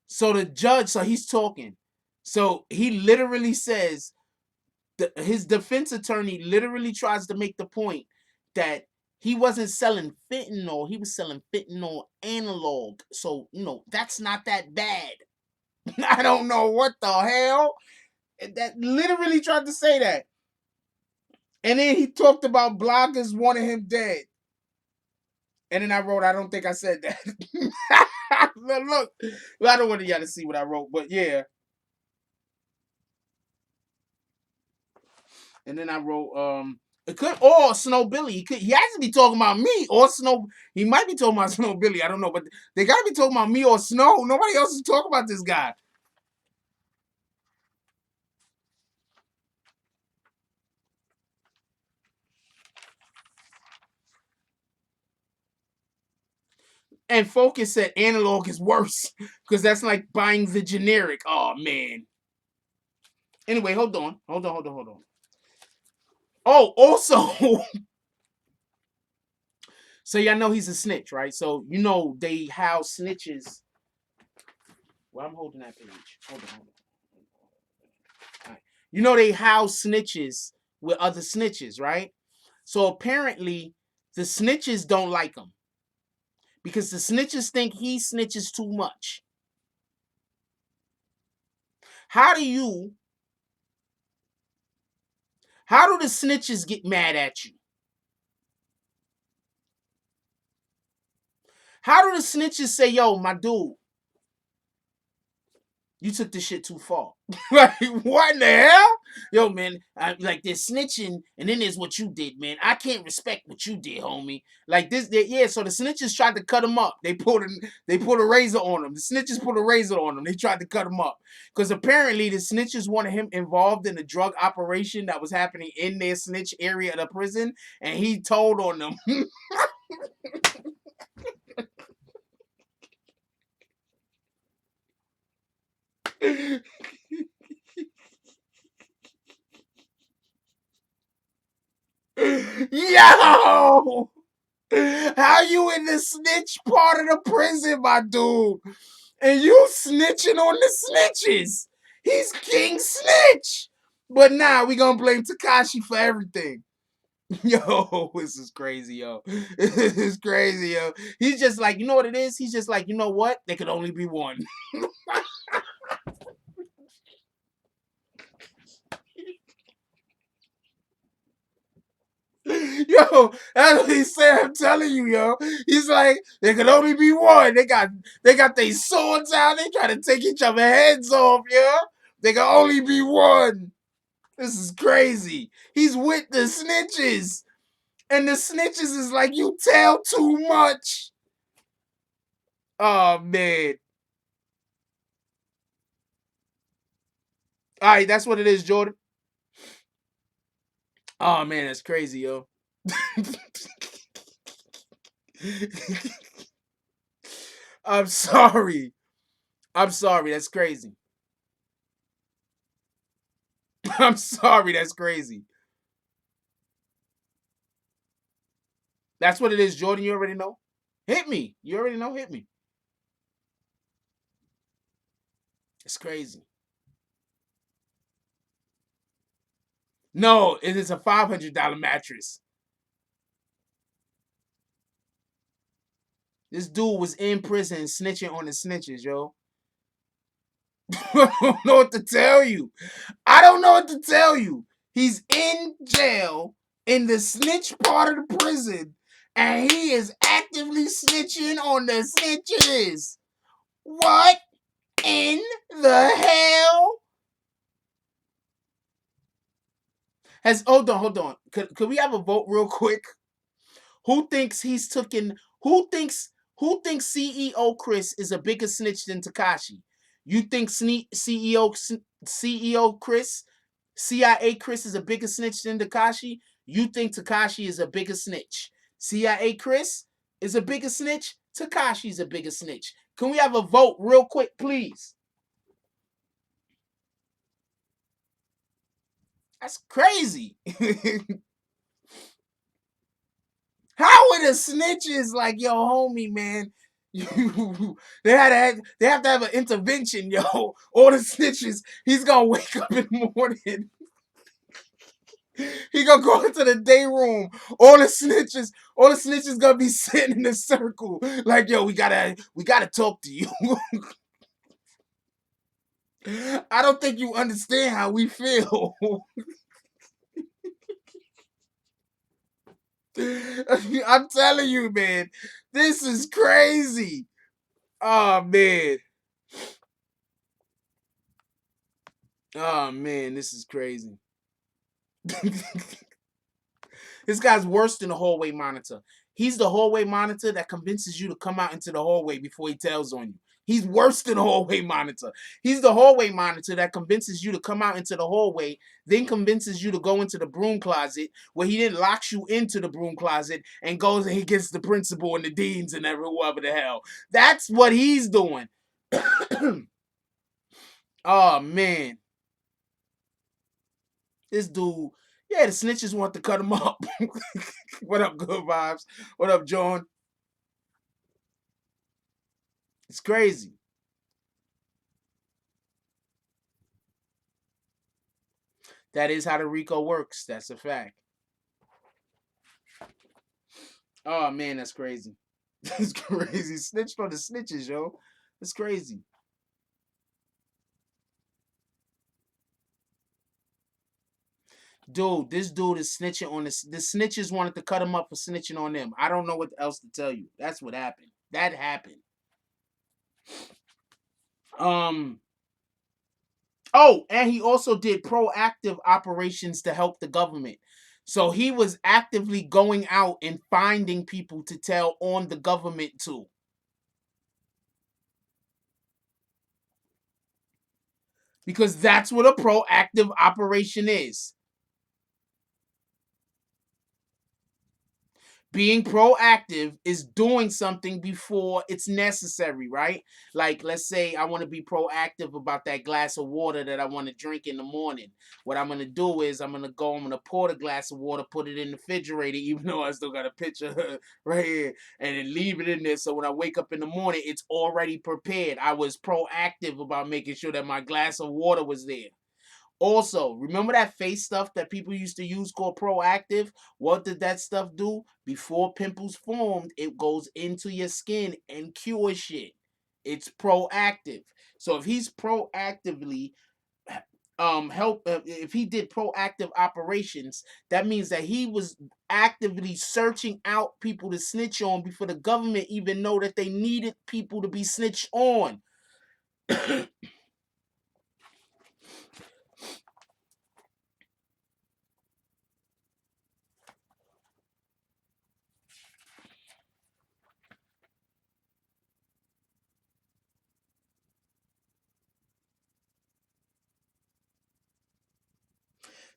[SPEAKER 1] so he's talking. So he literally says, his defense attorney literally tries to make the point that he wasn't selling fentanyl, he was selling fentanyl analog. So, that's not that bad. I don't know what the hell. That literally tried to say that. And then he talked about bloggers wanting him dead. And then I wrote, I don't think I said that. Look, I don't want y'all to see what I wrote, but yeah. And then I wrote, it could, or Snow Billy. He has to be talking about me or Snow. He might be talking about Snow Billy. I don't know, but they gotta be talking about me or Snow. Nobody else is talking about this guy. And Focus said analog is worse because that's like buying the generic. Oh man. Anyway, hold on. Oh, also, so y'all know he's a snitch, right? So they house snitches. Well, I'm holding that page. Hold on. All right. They house snitches with other snitches, right? So apparently, the snitches don't like him because the snitches think he snitches too much. How do you? How do the snitches get mad at you? How do the snitches say, "Yo, my dude, you took this shit too far"? Like, what in the hell? Yo, man, like there's snitching, and then there's what you did, man. I can't respect what you did, homie. Like this, yeah. So the snitches tried to cut him up. They put a razor on him. The snitches put a razor on him. They tried to cut him up because apparently the snitches wanted him involved in a drug operation that was happening in their snitch area of the prison, and he told on them. Yo! How you in the snitch part of the prison, my dude? And you snitching on the snitches. He's King Snitch. But nah, we gonna blame Tekashi for everything. Yo, this is crazy, yo. This is crazy, yo. He's just like, you know what it is? He's just like, you know what? There could only be one. Yo, that's what he said. I'm telling you, yo. He's like, there could only be one. They got their swords out. They try to take each other heads off, yo. There can only be one. This is crazy. He's with the snitches. And the snitches is like, you tell too much. Oh man. All right, that's what it is, Jordan. Oh man, that's crazy, yo. I'm sorry. I'm sorry. That's crazy. I'm sorry. That's crazy. That's what it is, Jordan. You already know. Hit me. You already know. Hit me. It's crazy. No, it is a $500 mattress. This dude was in prison snitching on the snitches, yo. I don't know what to tell you. I don't know what to tell you. He's in jail in the snitch part of the prison, and he is actively snitching on the snitches. What in the hell? Hold on. Could we have a vote real quick? Who thinks he's taken? Who thinks CEO Chris is a bigger snitch than Tekashi? You think CEO Chris, CIA Chris is a bigger snitch than Tekashi? You think Tekashi is a bigger snitch? CIA Chris is a bigger snitch. Tekashi's a bigger snitch. Can we have a vote real quick, please? That's crazy. How are the snitches like, yo, homie, man? They have to have an intervention, yo. All the snitches, he's gonna wake up in the morning. He gonna go into the day room. All the snitches gonna be sitting in a circle, like, yo, we gotta talk to you. I don't think you understand how we feel. I'm telling you, man, this is crazy. Oh man. Oh man, this is crazy. This guy's worse than the hallway monitor. He's the hallway monitor that convinces you to come out into the hallway before he tells on you. He's worse than the hallway monitor. He's the hallway monitor that convinces you to come out into the hallway, then convinces you to go into the broom closet, where he then locks you into the broom closet and goes and he gets the principal and the deans and whoever the hell. That's what he's doing. Oh man. This dude, yeah, the snitches want to cut him up. What up, good vibes? What up, John? It's crazy. That is how the RICO works. That's a fact. Oh man, that's crazy. That's crazy. Snitched on the snitches, yo. That's crazy. Dude, this dude is snitching on this. The snitches wanted to cut him up for snitching on them. I don't know what else to tell you. That's what happened. That happened. Um. Oh, and he also did proactive operations to help the government. So he was actively going out and finding people to tell on the government too. Because that's what a proactive operation is. being proactive is doing something before it's necessary, right? Like, let's say I want to be proactive about that glass of water that I want to drink in the morning. What I'm going to do is I'm going to pour the glass of water, put it in the refrigerator, even though I still got a picture right here, and then leave it in there. So when I wake up in the morning, it's already prepared. I was proactive about making sure that my glass of water was there. Also, remember that face stuff that people used to use called Proactive? What did that stuff do? Before pimples formed, it goes into your skin and cures shit. It's proactive. So if he's proactively help if he did proactive operations, that means that he was actively searching out people to snitch on before the government even know that they needed people to be snitched on.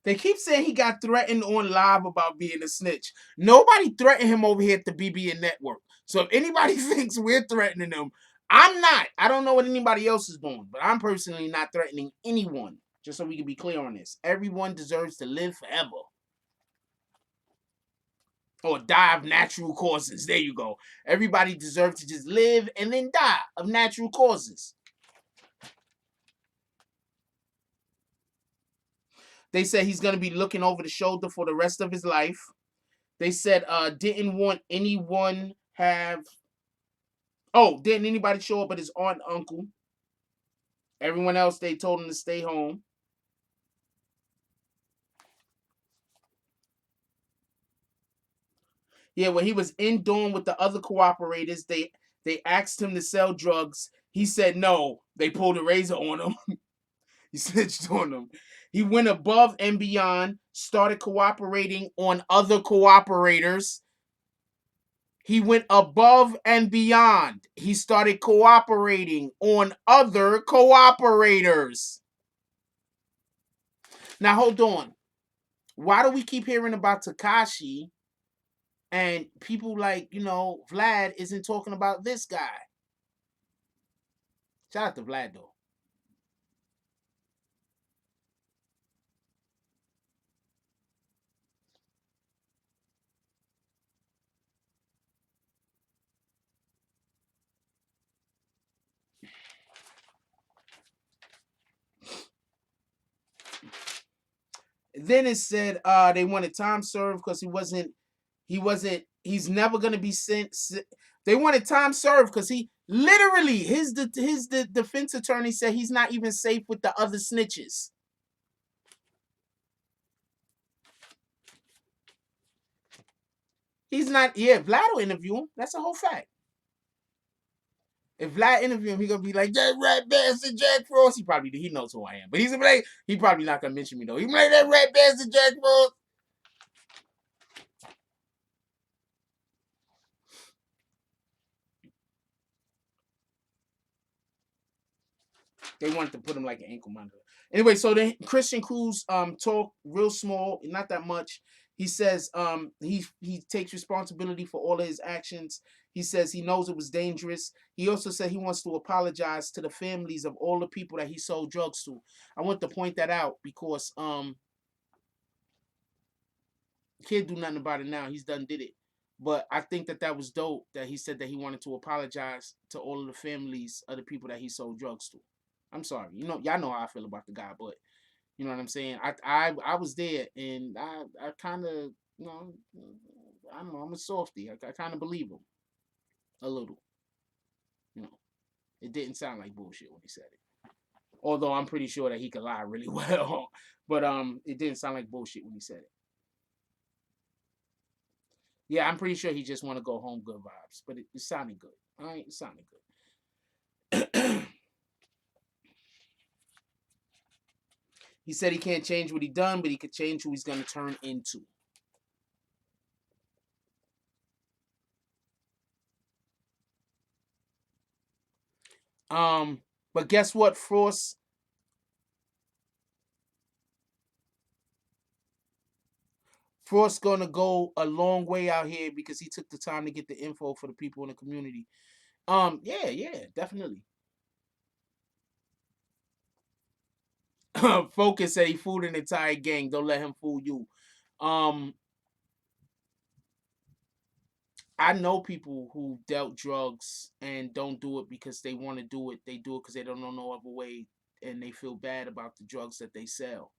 [SPEAKER 1] They keep saying he got threatened on live about being a snitch. Nobody threatened him over here at the BBN Network. So if anybody thinks we're threatening him, I'm not. I don't know what anybody else is doing, but I'm personally not threatening anyone. Just so we can be clear on this. Everyone deserves to live forever. Or die of natural causes. There you go. Everybody deserves to just live and then die of natural causes. They said he's going to be looking over the shoulder for the rest of his life. They said didn't want anyone have. Oh, didn't anybody show up but his aunt and uncle? Everyone else, they told him to stay home. Yeah, when he was in dorm with the other cooperators, they asked him to sell drugs. He said no. They pulled a razor on him. He snitched on them. He went above and beyond, started cooperating on other cooperators. He went above and beyond. He started cooperating on other cooperators. Now, hold on. Why do we keep hearing about Tekashi and people like, Vlad isn't talking about this guy? Shout out to Vlad, though. Then it said they wanted time served because he's never going to be sent. They wanted time served because he literally, the defense attorney said he's not even safe with the other snitches. He's not. Yeah, Vlad will interview him. That's a whole fact. If Vlad interview him, he gonna be like, that rat bastard Jack Frost. He knows who I am. But he's gonna be like, he probably not gonna mention me though. He be like, that rat bastard Jack Frost. They wanted to put him like an ankle monitor. Anyway, so then Christian Cruz talk real small, not that much. He says he takes responsibility for all of his actions. He says he knows it was dangerous. He also said he wants to apologize to the families of all the people that he sold drugs to. I want to point that out because can't do nothing about it now. He's done did it. But I think that was dope that he said that he wanted to apologize to all of the families of the people that he sold drugs to. I'm sorry. Y'all know how I feel about the guy, but you know what I'm saying? I was there and I kind of, I don't know, I'm a softie. I kind of believe him a little. You know, it didn't sound like bullshit when he said it. Although I'm pretty sure that he could lie really well, but it didn't sound like bullshit when he said it. Yeah, I'm pretty sure he just want to go home good vibes, but it sounded good. All right, it sounded good. He said he can't change what he done, but he could change who he's going to turn into. But guess what, Frost? Frost's gonna go a long way out here because he took the time to get the info for the people in the community. Yeah, definitely. Focus said he fooled an entire gang. Don't let him fool you. Um, I know people who dealt drugs and don't do it because they want to do it. They do it because they don't know no other way, and they feel bad about the drugs that they sell.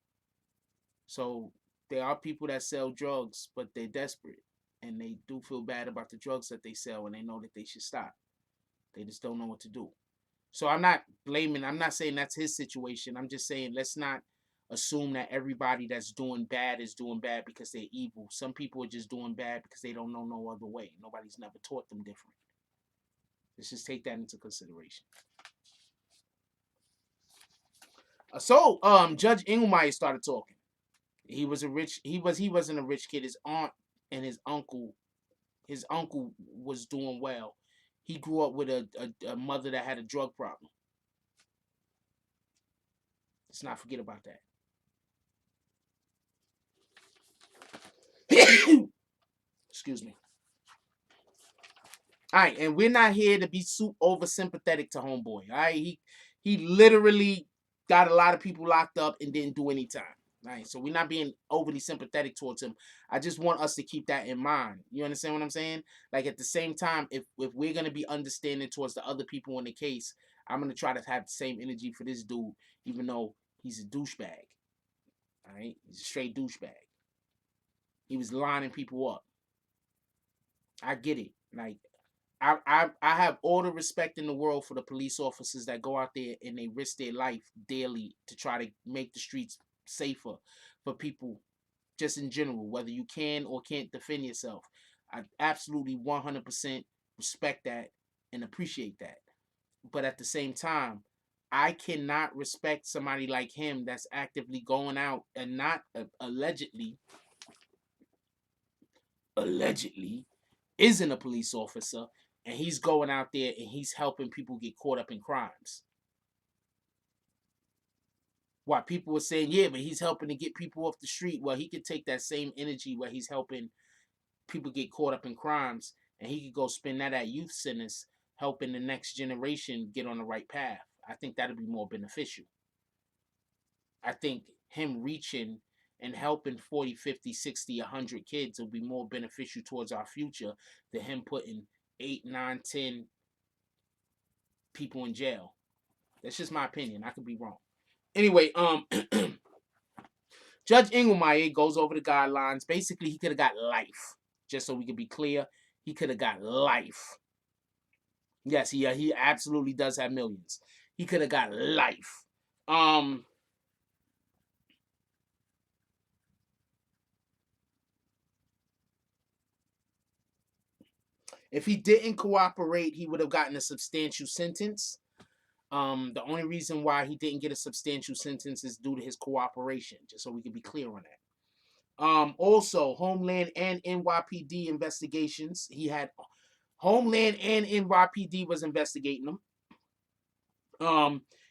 [SPEAKER 1] So there are people that sell drugs, but they're desperate, and they do feel bad about the drugs that they sell, and they know that they should stop. They just don't know what to do. So I'm not blaming. I'm not saying that's his situation. I'm just saying let's not assume that everybody that's doing bad is doing bad because they're evil. Some people are just doing bad because they don't know no other way. Nobody's never taught them different. Let's just take that into consideration. Judge Engelmeyer started talking. He was a rich. He wasn't a rich kid. His aunt and his uncle. His uncle was doing well. He grew up with a mother that had a drug problem. Let's not forget about that. Excuse me. All right, and we're not here to be over sympathetic to homeboy. All right, he literally got a lot of people locked up and didn't do any time. All right, so we're not being overly sympathetic towards him. I just want us to keep that in mind. You understand what I'm saying? Like at the same time, if we're gonna be understanding towards the other people in the case, I'm gonna try to have the same energy for this dude, even though he's a douchebag. All right, he's a straight douchebag. He was lining people up. I get it. Like I have all the respect in the world for the police officers that go out there and they risk their life daily to try to make the streets safer for people just in general, whether you can or can't defend yourself. I absolutely 100% respect that and appreciate that. But at the same time, I cannot respect somebody like him that's actively going out and not allegedly isn't a police officer, and he's going out there and he's helping people get caught up in crimes. Why people were saying, yeah, but he's helping to get people off the street. Well, he could take that same energy where he's helping people get caught up in crimes, and he could go spend that at youth centers, helping the next generation get on the right path. I think that'd be more beneficial. I think him reaching and helping 40, 50, 60, 100 kids will be more beneficial towards our future than him putting 8, 9, 10 people in jail. That's just my opinion. I could be wrong. Anyway, Judge Engelmeyer goes over the guidelines. Basically, he could have got life. Just so we can be clear, he could have got life. Yes, he absolutely does have millions. He could have got life. Um, if he didn't cooperate, he would have gotten a substantial sentence. The only reason why he didn't get a substantial sentence is due to his cooperation. Just so we can be clear on that. Also, Homeland and NYPD investigations. He had Homeland and NYPD was investigating him.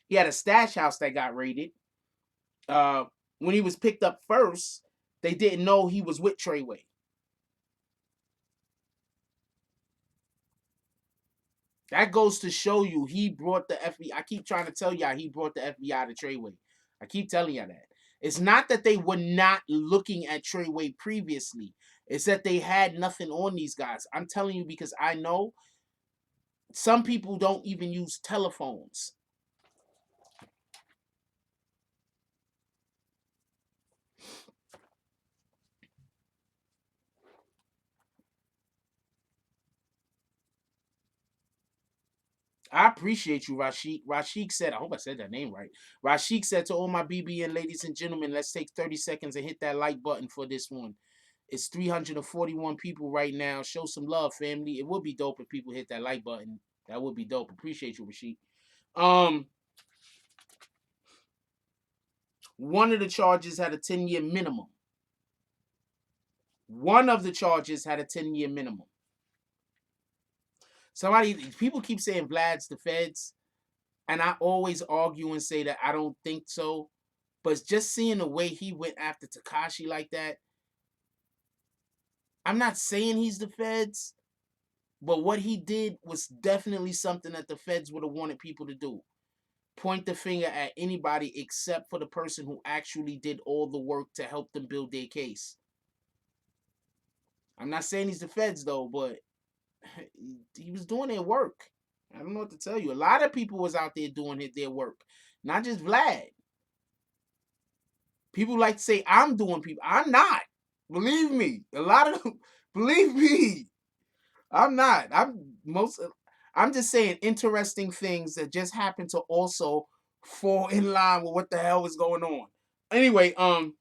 [SPEAKER 1] He had a stash house that got raided. Uh, when he was picked up first, they didn't know he was with Treyway. That goes to show you he brought the FBI. I keep trying to tell y'all he brought the FBI to Treyway. I keep telling y'all that. It's not that they were not looking at Treyway previously. It's that they had nothing on these guys. I'm telling you because I know some people don't even use telephones. I appreciate you, Rashik. Rashik said, I hope I said that name right. Rashik said to all my BBN ladies and gentlemen, let's take 30 seconds and hit that like button for this one. It's 341 people right now. Show some love, family. It would be dope if people hit that like button. That would be dope. Appreciate you, Rashik. One of the charges had a 10-year minimum. One of the charges had a 10-year minimum. People keep saying Vlad's the feds, and I always argue and say that I don't think so. But just seeing the way he went after Tekashi like that, I'm not saying he's the feds, but what he did was definitely something that the feds would have wanted people to do. Point the finger at anybody except for the person who actually did all the work to help them build their case. I'm not saying he's the feds though, but he was doing their work. I don't know what to tell you. A lot of people was out there doing their work, not just Vlad. People like to say I'm doing people. I'm not. Believe me. A lot of them, believe me. I'm not. I'm just saying interesting things that just happen to also fall in line with what the hell is going on. Anyway, when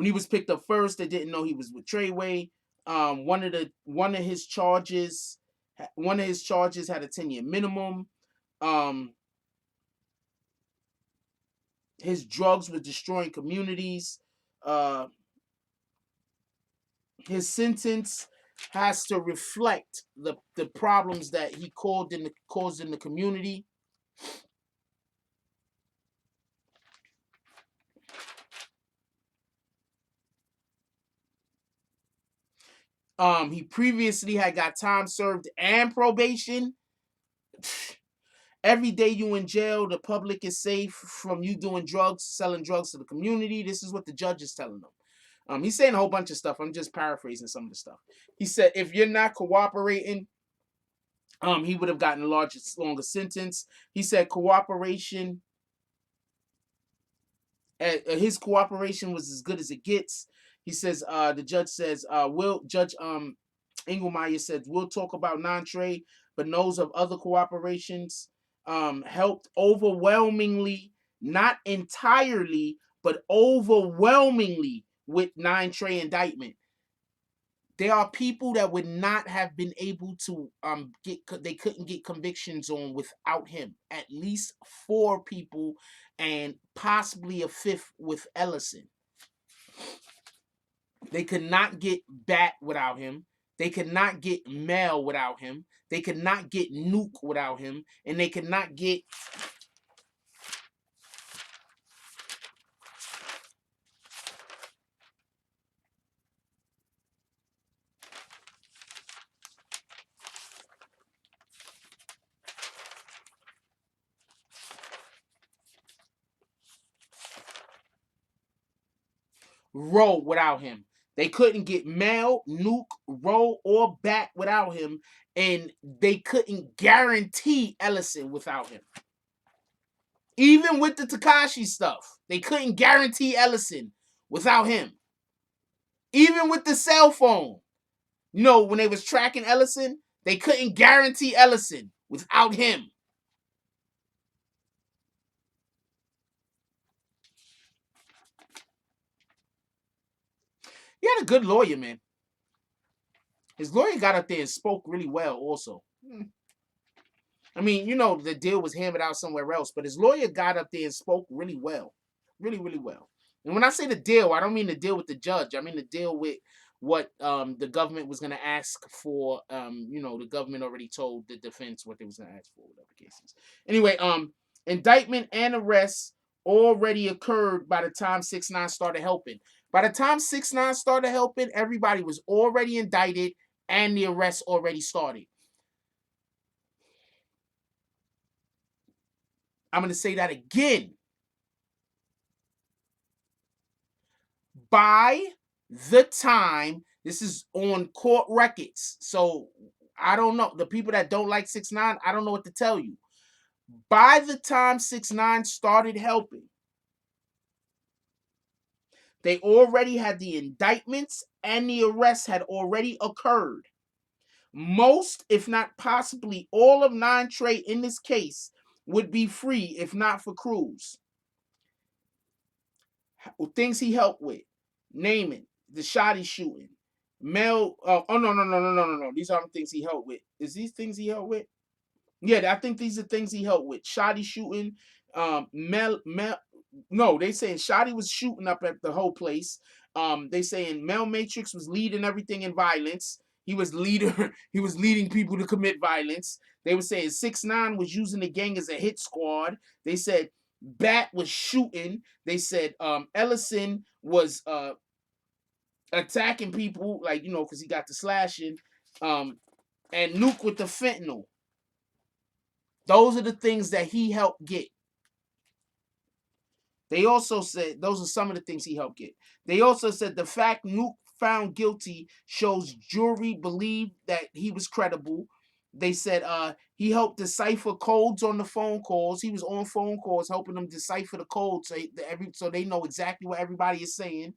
[SPEAKER 1] he was picked up first, they didn't know he was with Treyway. One of his charges had a 10-year minimum. Um, his drugs were destroying communities. Uh, his sentence has to reflect the problems that he caused in the community. He previously had got time served and probation. Every day you in jail, the public is safe from you doing drugs, selling drugs to the community. This is what the judge is telling them. He's saying a whole bunch of stuff. I'm just paraphrasing some of the stuff. He said, if you're not cooperating, he would have gotten a longer sentence. He said cooperation, his cooperation was as good as it gets. He says, the judge says, Judge Engelmeyer said, we'll talk about N.O.R.E, but knows of other cooperations helped overwhelmingly, not entirely, but overwhelmingly with N.O.R.E indictment. There are people that would not have been able to they couldn't get convictions on without him. At least 4 people and possibly a 5th with Ellison. They could not get Bat without him. They could not get Mel without him. They could not get Nuke without him. And they could not get Roe without him. They couldn't get Mel, Nuke, Roe, or Bat without him. And they couldn't guarantee Ellison without him. Even with the Tekashi stuff, they couldn't guarantee Ellison without him. Even with the cell phone, when they was tracking Ellison, they couldn't guarantee Ellison without him. He had a good lawyer, man. His lawyer got up there and spoke really well also. I mean, the deal was hammered out somewhere else, but his lawyer got up there and spoke really well. Really, really well. And when I say the deal, I don't mean the deal with the judge. I mean the deal with what the government was going to ask for. The government already told the defense what they was going to ask for, whatever cases. Anyway, indictment and arrest already occurred by the time 6ix9ine started helping. By the time 6ix9ine started helping, everybody was already indicted and the arrest already started. I'm going to say that again. By the time, this is on court records, so I don't know. The people that don't like 6ix9ine, I don't know what to tell you. By the time 6ix9ine started helping, they already had the indictments and the arrests had already occurred. Most, if not possibly all of N.O.R.E in this case would be free if not for Cruz. Things he helped with, naming the shotty shooting, Mel. Oh no. These aren't things he helped with. Is these things he helped with? Yeah, I think these are things he helped with. Shotty shooting, Mel. No, they saying Shotty was shooting up at the whole place. They saying Mel Matrix was leading everything in violence. He was leader. He was leading people to commit violence. They were saying 6ix9ine was using the gang as a hit squad. They said Bat was shooting. They said Ellison was attacking people, like, because he got the slashing, and Nuke with the fentanyl. Those are the things that he helped get. They also said those are some of the things he helped get. They also said the fact Nuke found guilty shows jury believed that he was credible. They said he helped decipher codes on the phone calls. He was on phone calls helping them decipher the codes so they know exactly what everybody is saying.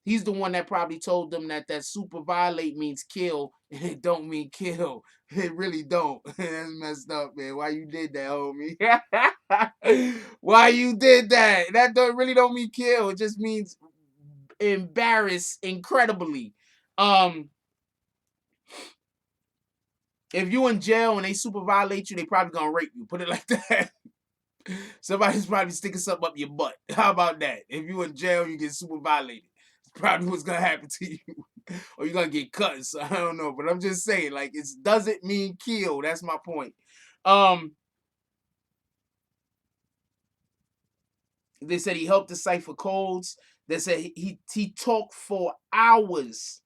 [SPEAKER 1] He's the one that probably told them that super violate means kill, and it don't mean kill. It really don't. That's messed up, man. Why you did that, homie? Why you did that? That really don't mean kill. It just means embarrass incredibly. If you in jail and they super violate you, they probably gonna rape you. Put it like that. Somebody's probably sticking something up your butt. How about that? If you in jail, you get super violated. It's probably what's gonna happen to you. Or you're gonna get cut. So I don't know. But I'm just saying, like, it doesn't mean kill. That's my point. They said he helped decipher codes. They said he talked for hours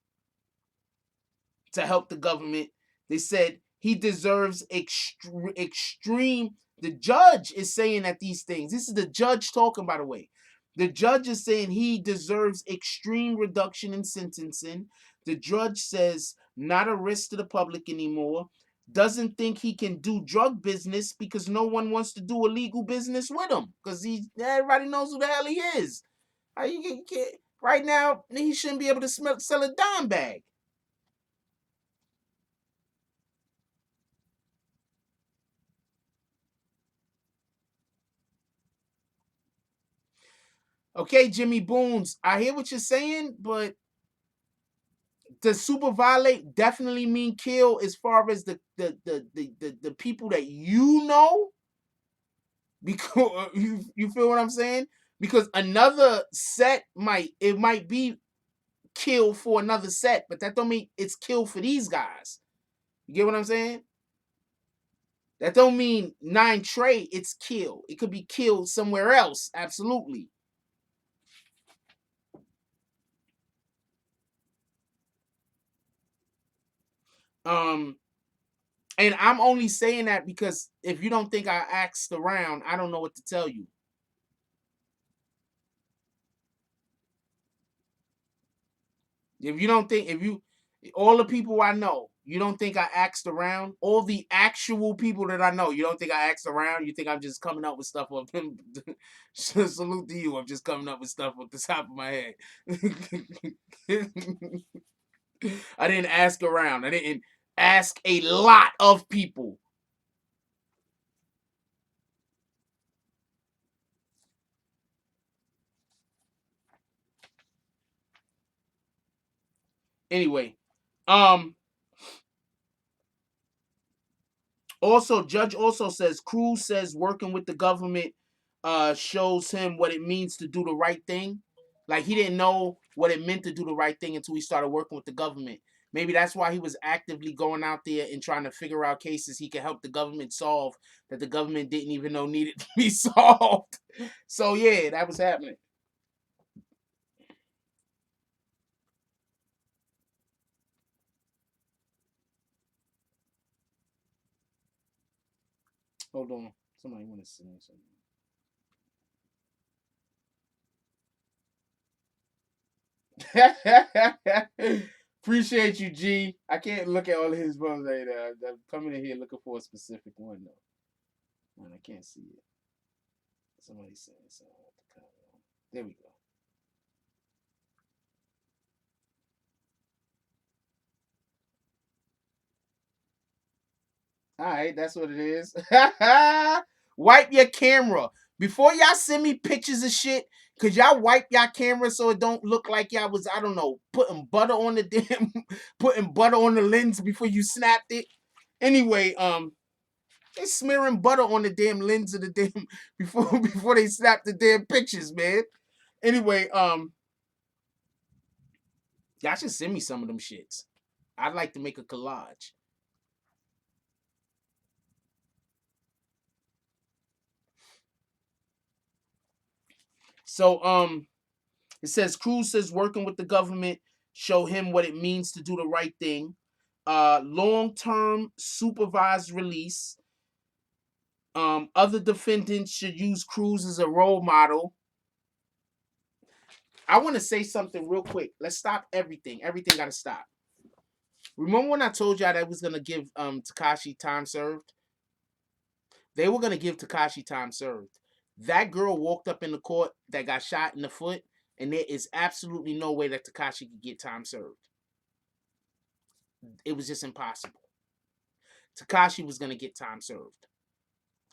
[SPEAKER 1] to help the government. They said he deserves extreme. The judge is saying that these things. This is the judge talking, by the way. The judge is saying he deserves extreme reduction in sentencing. The judge says not a risk to the public anymore. Doesn't think he can do drug business because no one wants to do illegal business with him because everybody knows who the hell he is. How you get right now? He shouldn't be able to sell a dime bag. Okay, Jimmy Boons, I hear what you're saying, but does super violate definitely mean kill as far as the people that you know? Because you feel what I'm saying? Because another set might be kill for another set, but that don't mean it's kill for these guys. You get what I'm saying? That don't mean 9 Trey, it's kill. It could be killed somewhere else. Absolutely. Um, and I'm only saying that because if you don't think I asked around, I don't know what to tell you. If you don't think, if you, all the people I know, you don't think I asked around, all the actual people that I know, you don't think I asked around, you think I'm just coming up with stuff off them. Salute to you, I'm just coming up with stuff off the top of my head. I didn't ask around, I didn't ask a lot of people. Anyway, um, also, Judge also says Cruz says working with the government shows him what it means to do the right thing. Like he didn't know what it meant to do the right thing until he started working with the government. Maybe that's why he was actively going out there and trying to figure out cases he could help the government solve that the government didn't even know needed to be solved. So yeah, that was happening. Hold on, somebody want to say something. Appreciate you, G. I can't look at all of his brothers right now. I'm coming in here looking for a specific one though. Man, I can't see it. Somebody saying something at the comment. There we go. All right, that's what it is. Wipe your camera before y'all send me pictures of shit. Could y'all wipe y'all camera so it don't look like y'all was, I don't know, putting butter on the damn, putting butter on the lens before you snapped it. Anyway, they smearing butter on the damn lens of the damn before they snap the damn pictures, man. Anyway, y'all should send me some of them shits. I'd like to make a collage. So it says Cruz says working with the government show him what it means to do the right thing. Long-term supervised release. Other defendants should use Cruz as a role model. I want to say something real quick. Let's stop everything. Everything got to stop. Remember when I told y'all that was gonna give Tekashi time served? They were gonna give Tekashi time served. That girl walked up in the court that got shot in the foot, and there is absolutely no way that Tekashi could get time served. It was just impossible. Tekashi was gonna get time served.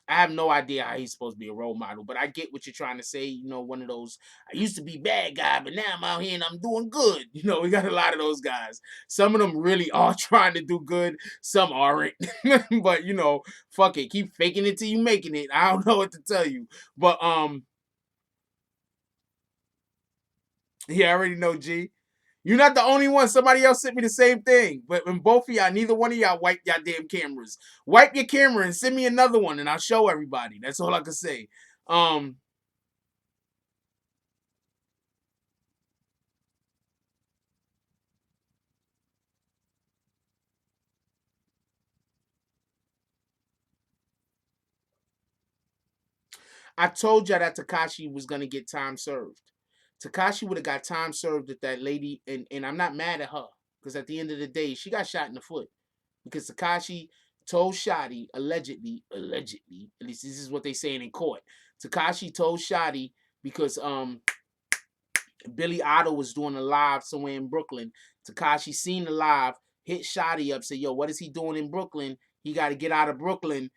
[SPEAKER 1] I have no idea how he's supposed to be a role model, but I get what you're trying to say. You know, one of those, I used to be bad guy, but now I'm out here and I'm doing good. You know, we got a lot of those guys. Some of them really are trying to do good. Some aren't. But, you know, fuck it. Keep faking it till you making it. I don't know what to tell you. But, yeah, I already know, G. You're not the only one. Somebody else sent me the same thing. But when both of y'all, neither one of y'all wipe y'all damn cameras. Wipe your camera and send me another one and I'll show everybody. That's all I can say. I told y'all that Tekashi was gonna get time served. Tekashi would have got time served at that lady, and I'm not mad at her. Because at the end of the day, she got shot in the foot. Because Tekashi told Shotty, allegedly, at least this is what they saying in court. Tekashi told Shotty because Billy Otto was doing a live somewhere in Brooklyn. Tekashi seen the live, hit Shotty up, said, yo, what is he doing in Brooklyn? He got to get out of Brooklyn.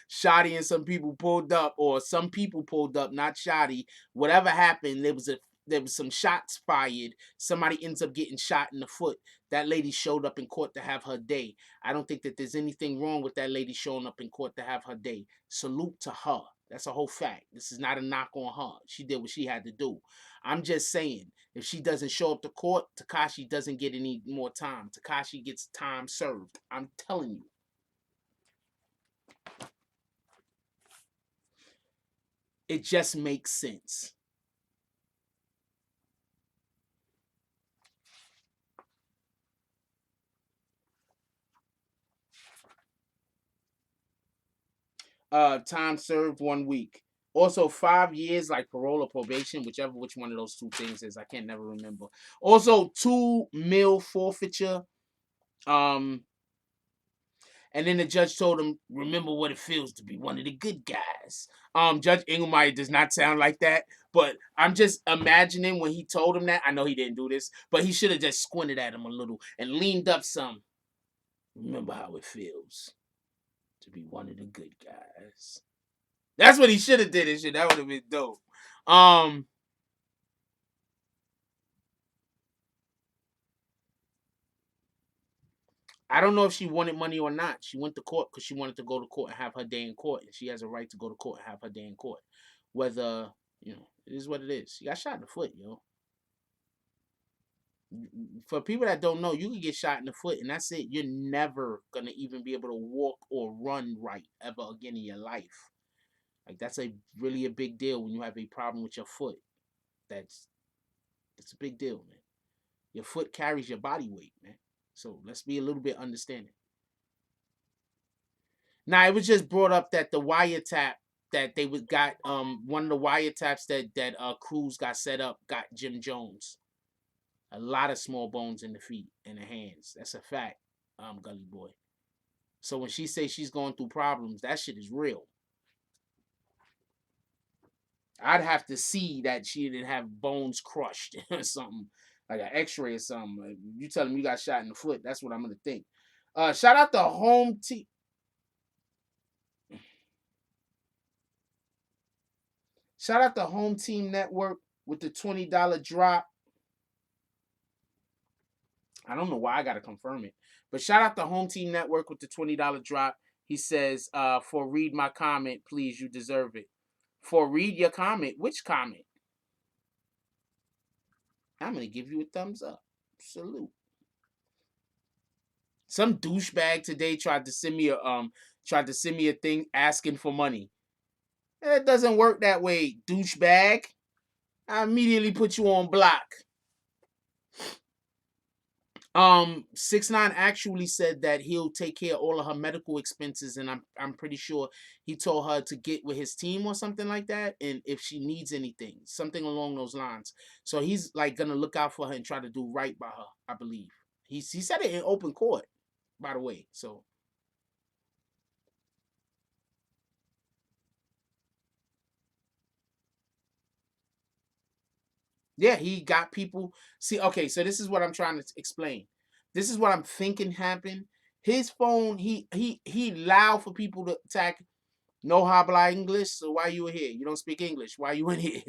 [SPEAKER 1] Shotty and some people pulled up, or some people pulled up, not Shotty. Whatever happened, there was some shots fired. Somebody ends up getting shot in the foot. That lady showed up in court to have her day. I don't think that there's anything wrong with that lady showing up in court to have her day. Salute to her. That's a whole fact. This is not a knock on her. She did what she had to do. I'm just saying, if she doesn't show up to court, Tekashi doesn't get any more time. Tekashi gets time served. I'm telling you. It just makes sense. Time served 1 week. Also 5 years, like parole or probation, which one of those two things is. I can't never remember. Also 2 mil forfeiture. Um, and then the judge told him, remember what it feels to be one of the good guys. Judge Engelmeyer does not sound like that, but I'm just imagining when he told him that. I know he didn't do this, but he should have just squinted at him a little and leaned up some. Remember how it feels to be one of the good guys. That's what he should have did and shit. That would have been dope. I don't know if she wanted money or not. She went to court because she wanted to go to court and have her day in court, and she has a right to go to court and have her day in court. Whether, you know, it is what it is. She got shot in the foot, yo. For people that don't know, you can get shot in the foot, and that's it. You're never gonna even be able to walk or run right ever again in your life. Like that's really a big deal when you have a problem with your foot. That's a big deal, man. Your foot carries your body weight, man. So let's be a little bit understanding. Now it was just brought up that the wiretap that they got one of the wiretaps that Cruz got set up got Jim Jones. A lot of small bones in the feet and the hands. That's a fact, Gully Boy. So when she says she's going through problems, that shit is real. I'd have to see that she didn't have bones crushed or something, like an X-ray or something. Like, you tell him you got shot in the foot, that's what I'm gonna think. Shout out to home team. Shout out to Home Team Network with the $20 drop. I don't know why I gotta confirm it, but shout out to Home Team Network with the $20 drop. He says, "For read my comment, please. You deserve it." For read your comment. Which comment? I'm gonna give you a thumbs up. Salute. Some douchebag today tried to send me a thing asking for money. It doesn't work that way, douchebag. I immediately put you on block. 6ix9ine actually said that he'll take care of all of her medical expenses, and I'm pretty sure he told her to get with his team or something like that, and if she needs anything, something along those lines. So he's like gonna look out for her and try to do right by her, I believe. He said it in open court, by the way. So yeah, he got people. See, okay, so this is what I'm trying to explain. This is what I'm thinking happened. His phone, he allowed for people to attack. No habla English, so why you here? You don't speak English. Why you in here?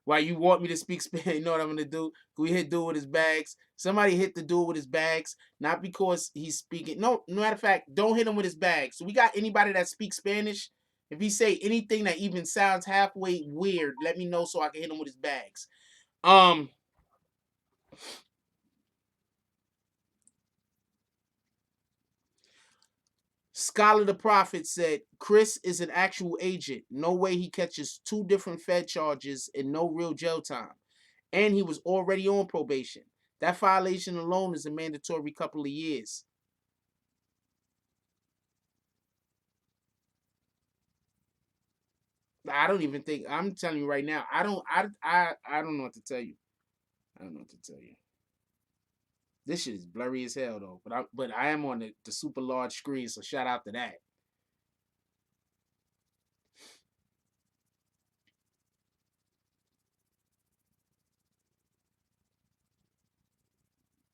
[SPEAKER 1] Why you want me to speak Spanish? You know what I'm gonna do? We hit dude with his bags. Somebody hit the dude with his bags, not because he's speaking. No, no matter of fact, don't hit him with his bags. So we got anybody that speaks Spanish? If he say anything that even sounds halfway weird, let me know so I can hit him with his bags. Um, Scholar the Prophet said Chris is an actual agent. No way he catches two different Fed charges and no real jail time. And he was already on probation. That violation alone is a mandatory couple of years. I don't even think I'm telling you right now. I don't know what to tell you. I don't know what to tell you. This shit is blurry as hell though. But I am on the super large screen, so shout out to that.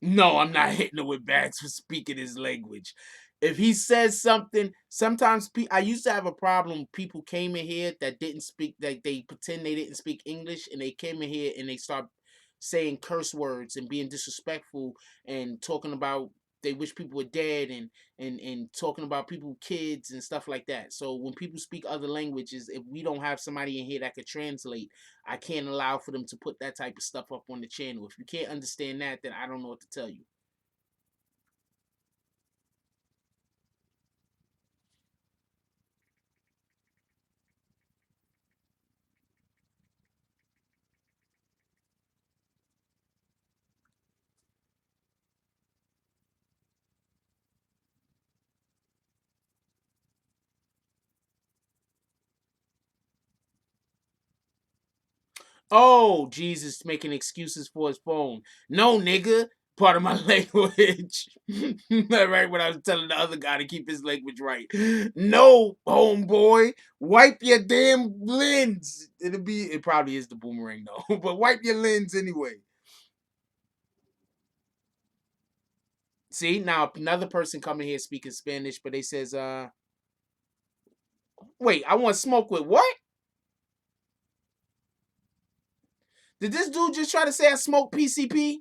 [SPEAKER 1] No, I'm not hitting him with bags for speaking his language. If he says something, sometimes I used to have a problem. People came in here that didn't speak, that they pretend they didn't speak English, and they came in here and they start saying curse words and being disrespectful and talking about they wish people were dead and talking about people kids and stuff like that. So when people speak other languages, if we don't have somebody in here that could translate, I can't allow for them to put that type of stuff up on the channel. If you can't understand that, then I don't know what to tell you. Oh, Jesus making excuses for his phone. No, nigga. Part of my language. Right when I was telling the other guy to keep his language right. No, homeboy. Wipe your damn lens. It probably is the boomerang though. But wipe your lens anyway. See, now another person coming here speaking Spanish, but they says, wait, I want smoke with what? Did this dude just try to say I smoke PCP?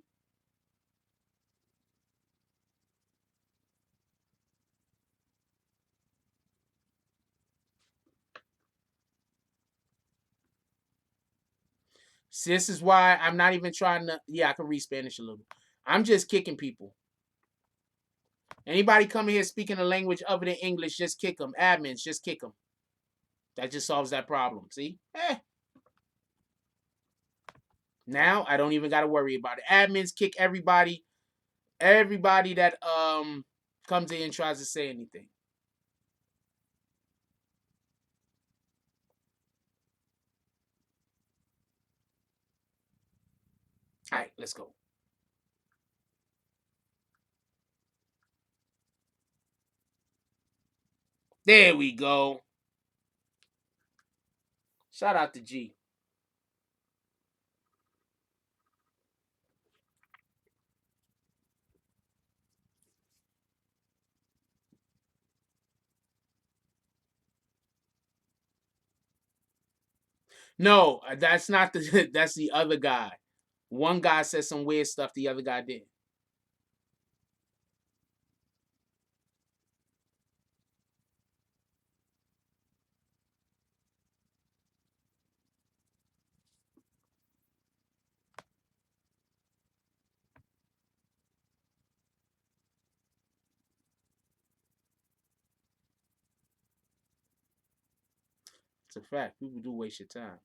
[SPEAKER 1] See, this is why I'm not even trying to. Yeah, I can read Spanish a little. I'm just kicking people. Anybody coming here speaking a language other than English, just kick them. Admins, just kick them. That just solves that problem. See? Now I don't even got to worry about it. Admins kick everybody. Everybody that comes in and tries to say anything. All right, let's go. There we go. Shout out to G. No, that's not the. That's the other guy. One guy said some weird stuff. The other guy did. It's a fact. People do waste your time.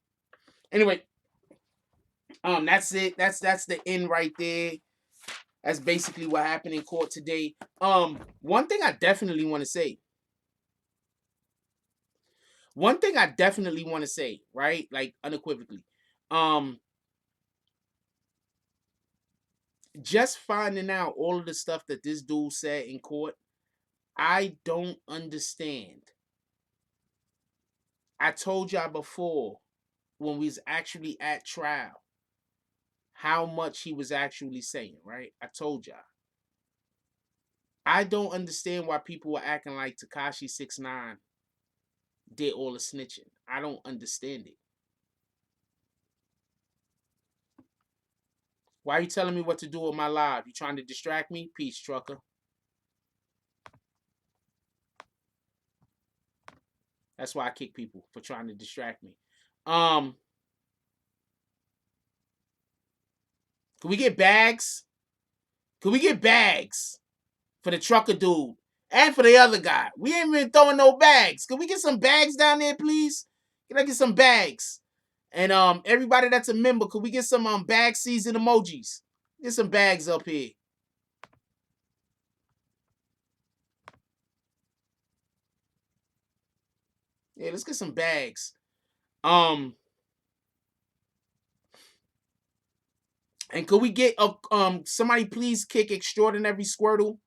[SPEAKER 1] Anyway, That's it. That's the end right there. That's basically what happened in court today. One thing I definitely want to say. One thing I definitely want to say, right? Like unequivocally. Um, just finding out all of the stuff that this dude said in court, I don't understand. I told y'all before when we was actually at trial how much he was actually saying, right? I told y'all. I don't understand why people were acting like Tekashi 6ix9ine did all the snitching. I don't understand it. Why are you telling me what to do with my live? You trying to distract me? Peace, trucker. That's why I kick people for trying to distract me. Um, can we get bags? Can we get bags for the trucker dude and for the other guy? We ain't even throwing no bags. Can we get some bags down there, please? Can I get some bags? And everybody that's a member, could we get some bag season emojis? Get some bags up here. Yeah, let's get some bags. And could we get a somebody please kick extraordinary Squirtle?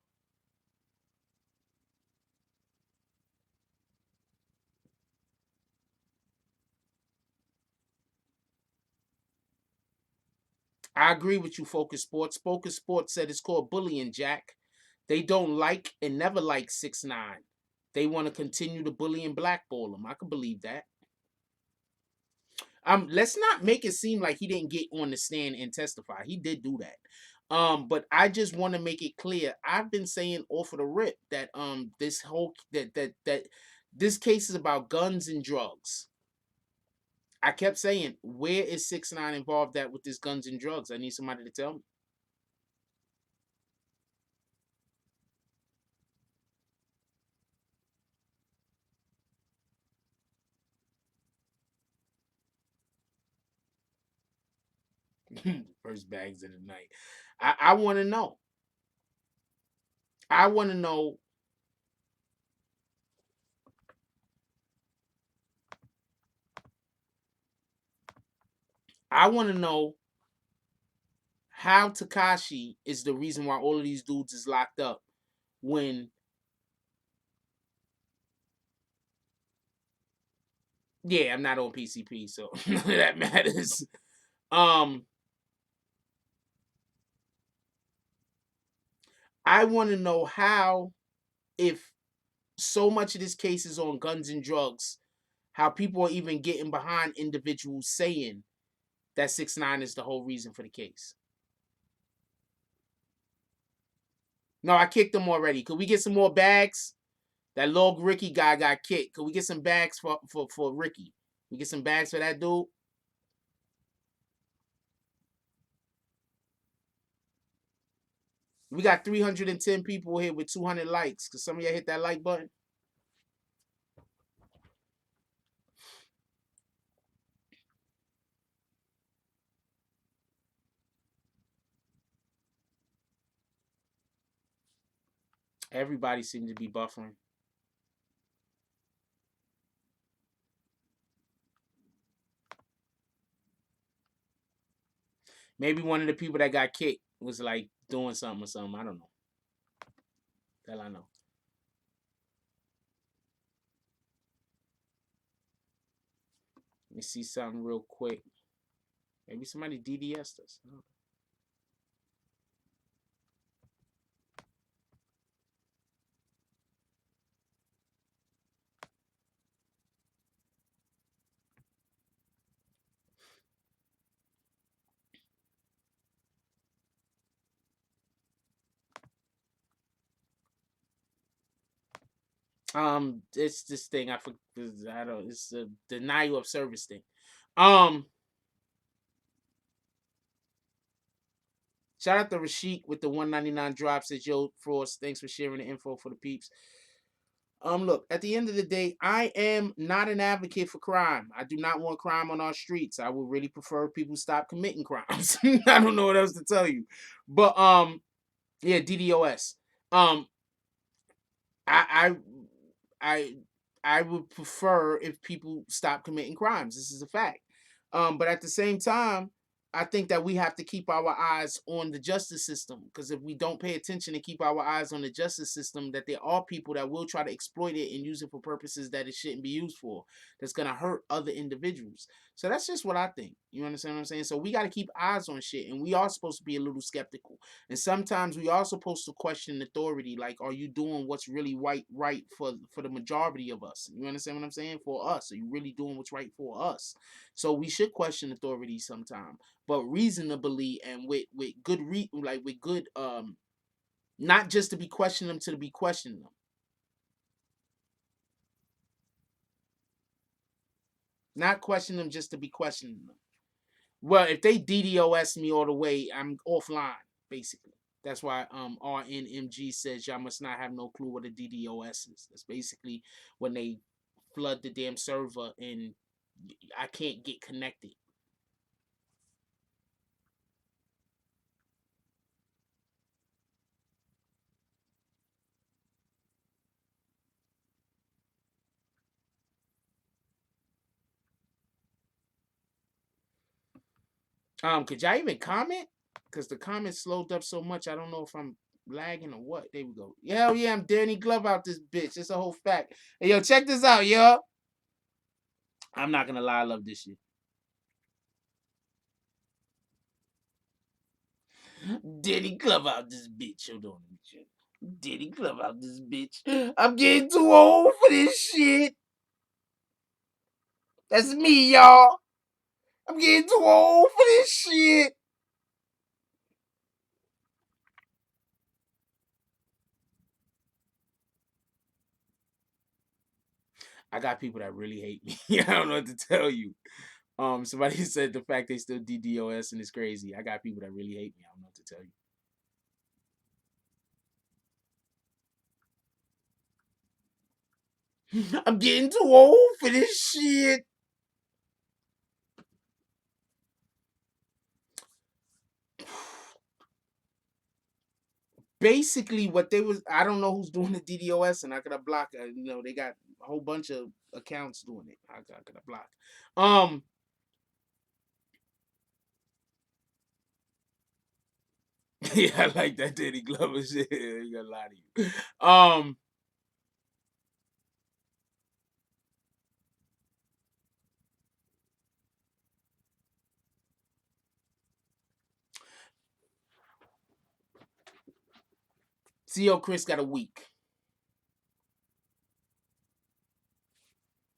[SPEAKER 1] I agree with you, Focus Sports. Focus Sports said it's called bullying, Jack. They don't like and never like 6ix9ine. They want to continue to bully and blackball him. I can believe that. Let's not make it seem like he didn't get on the stand and testify. He did do that. But I just want to make it clear. I've been saying off of the rip that this whole that this case is about guns and drugs. I kept saying, where is 6ix9ine involved at with this guns and drugs? I need somebody to tell me. First bags of the night. I want to know. I want to know. I want to know how Tekashi is the reason why all of these dudes is locked up when yeah, I'm not on PCP, so none of that matters. Um, I want to know how, if so much of this case is on guns and drugs, how people are even getting behind individuals saying that 6ix9ine is the whole reason for the case. No, I kicked them already. Could we get some more bags? That Log Ricky guy got kicked. Could we get some bags for Ricky? We get some bags for that dude? We got 310 people here with 200 likes. Could some of y'all hit that like button? Everybody seems to be buffering. Maybe one of the people that got kicked was like doing something or something. I don't know. Hell, I know. Let me see something real quick. Maybe somebody DDS'd us. It's this thing. I don't. It's a denial of service thing. Um, Shout out to Rashik with the 199 drop. Says, yo, Frost, thanks for sharing the info for the peeps. Look, at the end of the day, I am not an advocate for crime. I do not want crime on our streets. I would really prefer people stop committing crimes. I don't know what else to tell you. But yeah, DDoS. Um, I I I would prefer if people stop committing crimes. This is a fact. But at the same time, I think that we have to keep our eyes on the justice system, because if we don't pay attention and keep our eyes on the justice system, that there are people that will try to exploit it and use it for purposes that it shouldn't be used for. That's gonna hurt other individuals. So that's just what I think. You understand what I'm saying? So we got to keep eyes on shit, and we are supposed to be a little skeptical. And sometimes we are supposed to question authority, like, are you doing what's really right for the majority of us? You understand what I'm saying? For us, are you really doing what's right for us? So we should question authority sometime, but reasonably and with good like with good not just to be questioning them to be questioning them. Not question them just to be questioning them. Well, if they DDoS me all the way, I'm offline, basically. That's why RNMG says y'all must not have no clue what a DDoS is. That's basically when they flood the damn server and I can't get connected. Could y'all even comment? Because the comments slowed up so much, I don't know if I'm lagging or what. There we go. Hell yeah, I'm Danny Glove out this bitch. It's a whole fact. Hey, yo, check this out, yo. I'm not gonna lie, I love this shit. Danny Glove out this bitch. Hold on. Danny Glove out this bitch. I'm getting too old for this shit. That's me, y'all. I'm getting too old for this shit. I got people that really hate me. I don't know what to tell you. Somebody said the fact they still DDoS and it's crazy. I got people that really hate me. I don't know what to tell you. I'm getting too old for this shit. Basically, what they was, I don't know who's doing the DDoS, and I could have blocked. They got a whole bunch of accounts doing it. I could have blocked. Um, yeah, I like that Danny Glover shit. I ain't gonna lie to you. CO Chris got a week.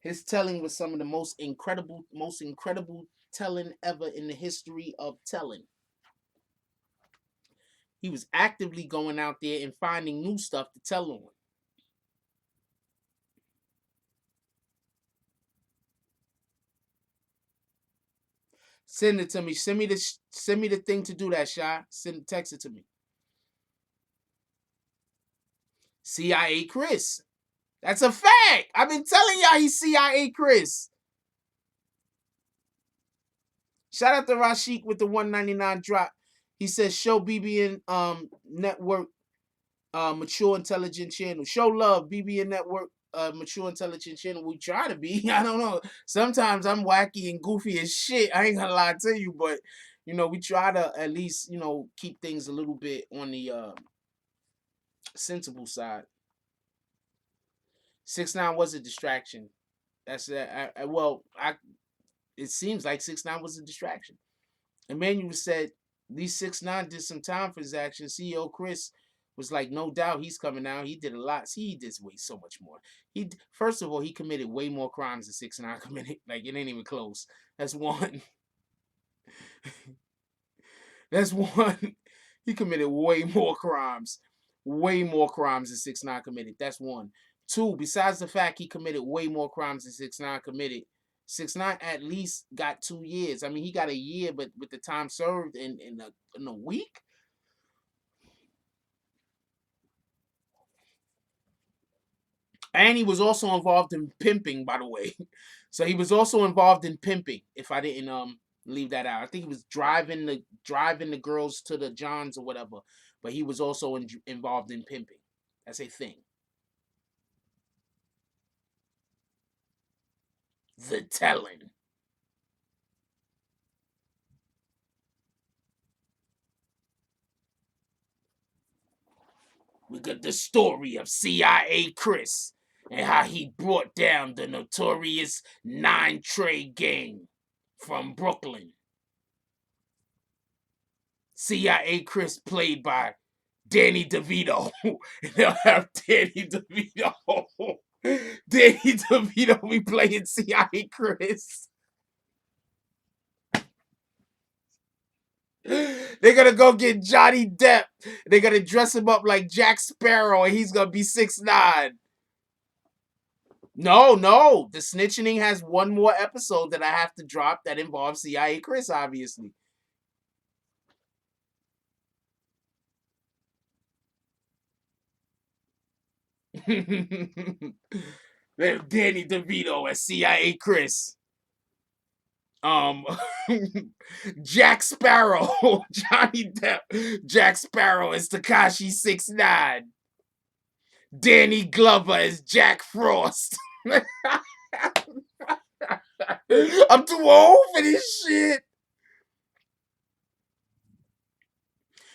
[SPEAKER 1] His telling was some of the most incredible telling ever in the history of telling. He was actively going out there and finding new stuff to tell on. Send it to me. Send me the thing to do that, Shy. Text it to me. CIA Chris. That's a fact. I've been telling y'all he's CIA Chris. Shout out to Rashik with the 199 drop. He says show BBN network mature intelligent channel. Show love, BBN network mature intelligent channel. We try to be. I don't know. Sometimes I'm wacky and goofy as shit. I ain't gonna lie to you, but we try to at least, keep things a little bit on the sensible side. 6ix9ine was a distraction. That's it seems like 6ix9ine was a distraction. Emmanuel said these 6ix9ine did some time for his action. CEO Chris was like, no doubt he's coming out. He did a lot. See, he did way so much more. First of all, he committed way more crimes than 6ix9ine committed. Like, it ain't even close. That's one. That's one. He committed way more crimes than 6ix9ine committed. That's one. Two, besides the fact he committed way more crimes than 6ix9ine committed, 6ix9ine at least got 2 years. I mean, he got a year, but with the time served in a week. And he was also involved in pimping, by the way. So he was also involved in pimping. If I didn't leave that out, I think he was driving the girls to the Johns or whatever. But he was also involved in pimping. That's a thing. The telling. We got the story of CIA Chris and how he brought down the notorious 9 Trey gang from Brooklyn. CIA Chris played by Danny DeVito. They'll have Danny DeVito. Danny DeVito be playing CIA Chris. They're gonna go get Johnny Depp. They're gonna dress him up like Jack Sparrow, and he's gonna be 6'9". No, no. The Snitching has one more episode that I have to drop that involves CIA Chris, obviously. Danny DeVito as CIA Chris. Um, Jack Sparrow, Johnny Depp, Jack Sparrow is Tekashi 6'9". Danny Glover is Jack Frost. I'm too old for this shit.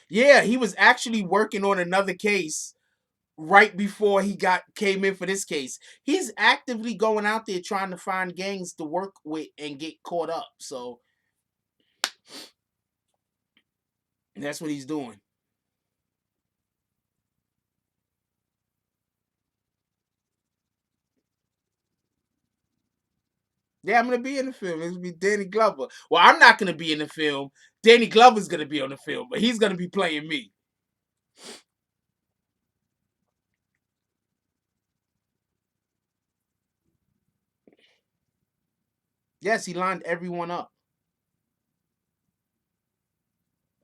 [SPEAKER 1] Yeah, he was actually working on another case right before he came in for this case. He's actively going out there trying to find gangs to work with and get caught up. So that's what he's doing. Yeah, I'm gonna be in the film. It's gonna be Danny Glover. Well, I'm not gonna be in the film. Danny Glover's gonna be on the film, but he's gonna be playing me. Yes, he lined everyone up.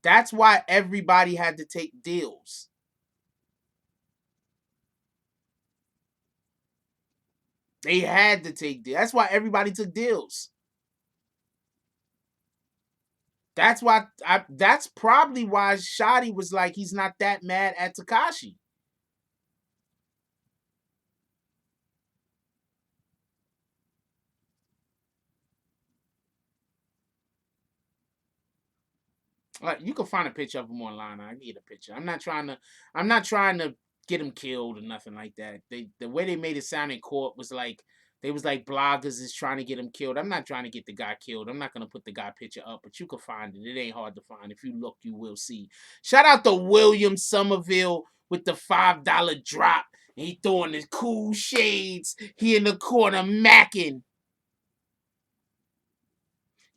[SPEAKER 1] That's why everybody had to take deals. They had to take deals. That's why everybody took deals. That's probably why Shotty was like he's not that mad at Tekashi. You can find a picture of him online. I get a picture. I'm not trying to get him killed or nothing like that. The way they made it sound in court was like they was like bloggers is trying to get him killed. I'm not trying to get the guy killed. I'm not gonna put the guy picture up, but you can find it. It ain't hard to find. If you look, you will see. Shout out to William Somerville with the $5 drop. He throwing his cool shades. He in the corner macking.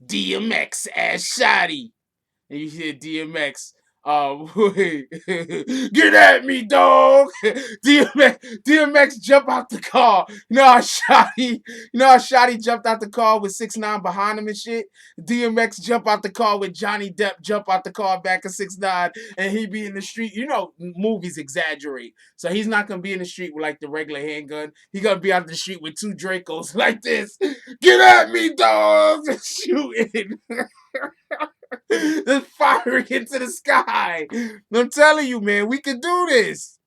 [SPEAKER 1] DMX as Shotty. And you hear DMX, get at me, dog. DMX jump out the car. Shotty jumped out the car with 6ix9ine behind him and shit. DMX jump out the car with Johnny Depp jump out the car back of 6ix9ine, and he be in the street. You know, movies exaggerate, so he's not gonna be in the street with like the regular handgun. He gonna be out the street with 2 Dracos like this. Get at me, dog. Shooting. Just firing into the sky. I'm telling you, man, we can do this.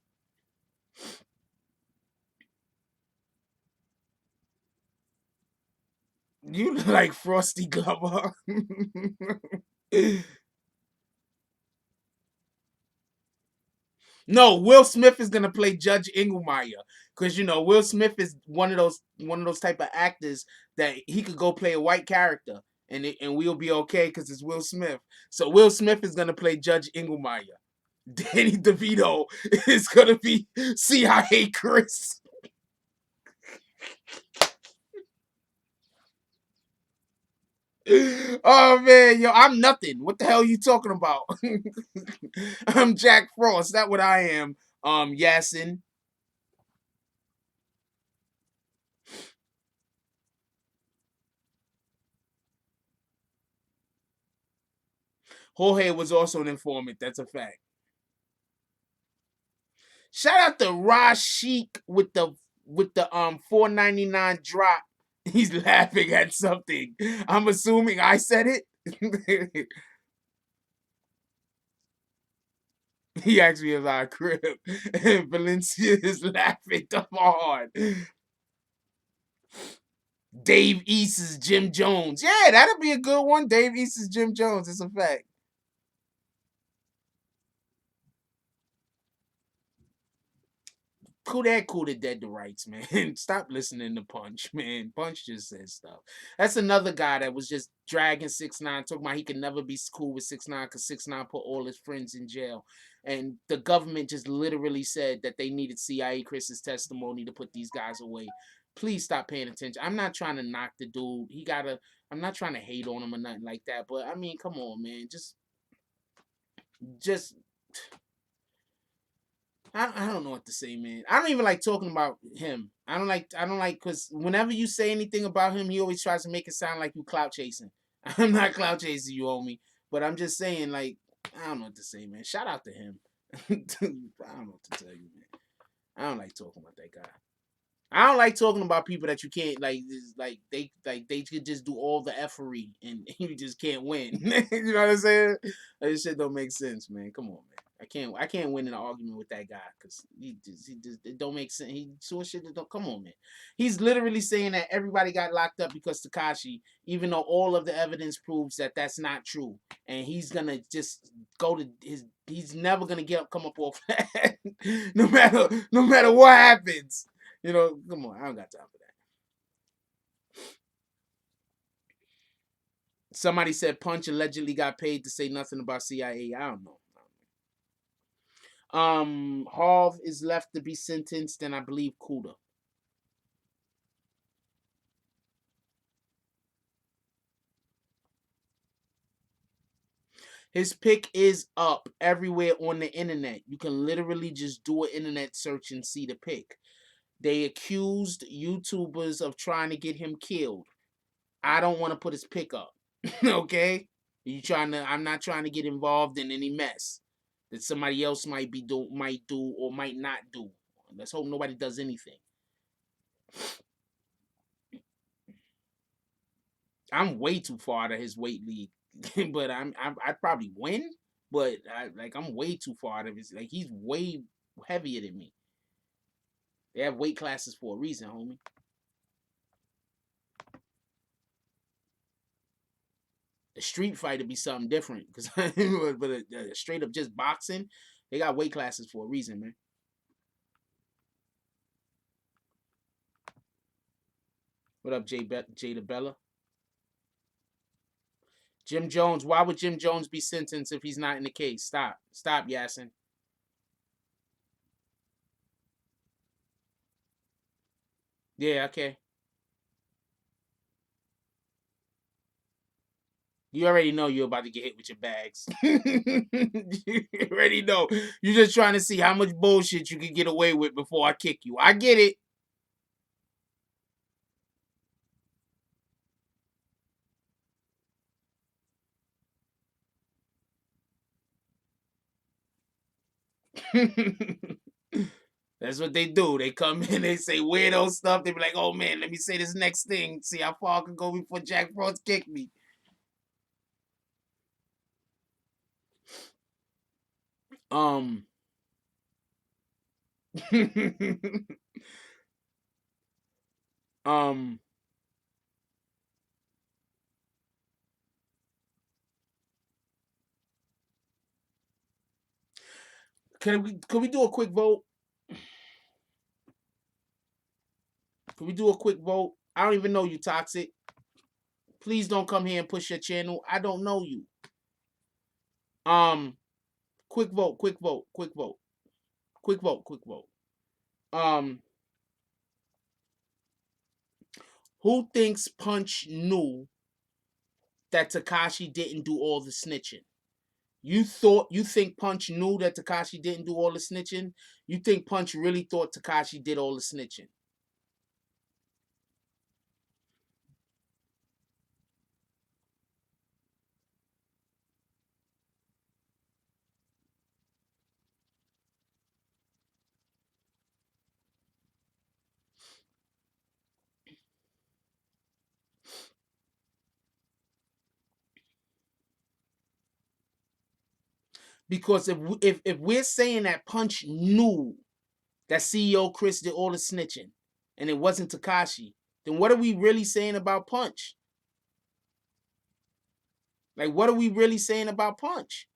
[SPEAKER 1] You look like Frosty Glover. No, Will Smith is gonna play Judge Engelmeyer because you know Will Smith is one of those type of actors that he could go play a white character and we'll be okay because it's Will Smith. So Will Smith is gonna play Judge Engelmeyer. Danny DeVito is gonna be CIA Chris. Oh man, yo, I'm nothing. What the hell are you talking about? I'm Jack Frost. That's what I am. Yasin. Jorge was also an informant. That's a fact. Shout out to Rashik with the with the 499 drop. He's laughing at something. I'm assuming I said it. He asked me about a crib, and Valencia is laughing dumb hard. Dave East's Jim Jones. Yeah, that'll be a good one. Dave East's Jim Jones. It's a fact. Cool to dead to rights, man. Stop listening to Punch, man. Punch just says stuff. That's another guy that was just dragging 6ix9ine, talking about he could never be cool with 6ix9ine because 6ix9ine put all his friends in jail. And the government just literally said that they needed CIA Chris's testimony to put these guys away. Please stop paying attention. I'm not trying to knock the dude. I'm not trying to hate on him or nothing like that. But I mean, come on, man. Just I don't know what to say, man. I don't even like talking about him. I don't like because whenever you say anything about him, he always tries to make it sound like you clout chasing. I'm not clout chasing you, homie. But I'm just saying, like, I don't know what to say, man. Shout out to him. I don't know what to tell you, man. I don't like talking about that guy. I don't like talking about people that you can't like they could just do all the effery and you just can't win. You know what I'm saying? That shit don't make sense, man. Come on, man. I can't win an argument with that guy because he just it don't make sense. He doing shit that don't come on, man. He's literally saying that everybody got locked up because Tekashi, even though all of the evidence proves that that's not true, and he's gonna just go to his. He's never gonna come up off that, no matter what happens. You know, come on, I don't got time for that. Somebody said Punch allegedly got paid to say nothing about CIA. I don't know. Harv is left to be sentenced, and I believe Kuda. His pick is up everywhere on the internet. You can literally just do an internet search and see the pick. They accused YouTubers of trying to get him killed. I don't want to put his pick up. Okay? I'm not trying to get involved in any mess that somebody else might do or might not do. Let's hope nobody does anything. I'm way too far out of his weight league. But I'd probably win, but I'm way too far out of his, like, he's way heavier than me. They have weight classes for a reason, homie. A street fight would be something different, because but a straight up just boxing, they got weight classes for a reason, man. What up, Jada Bella? Jim Jones. Why would Jim Jones be sentenced if he's not in the case? Stop, Yasin. Yeah, okay. You already know you're about to get hit with your bags. You already know. You're just trying to see how much bullshit you can get away with before I kick you. I get it. That's what they do. They come in, they say weirdo stuff. They be like, oh man, let me say this next thing. See how far I can go before Jack Frost kick me. Um um can we do a quick vote? Can we do a quick vote? I don't even know you, Toxic. Please don't come here and push your channel. I don't know you. Um, quick vote, quick vote, quick vote, quick vote, quick vote. Um, who thinks Punch knew that Tekashi didn't do all the snitching? You think Punch knew that Tekashi didn't do all the snitching? You think Punch really thought Tekashi did all the snitching? Because if we're saying that Punch knew that CEO Chris did all the snitching and it wasn't Tekashi, then what are we really saying about Punch? Like, what are we really saying about Punch?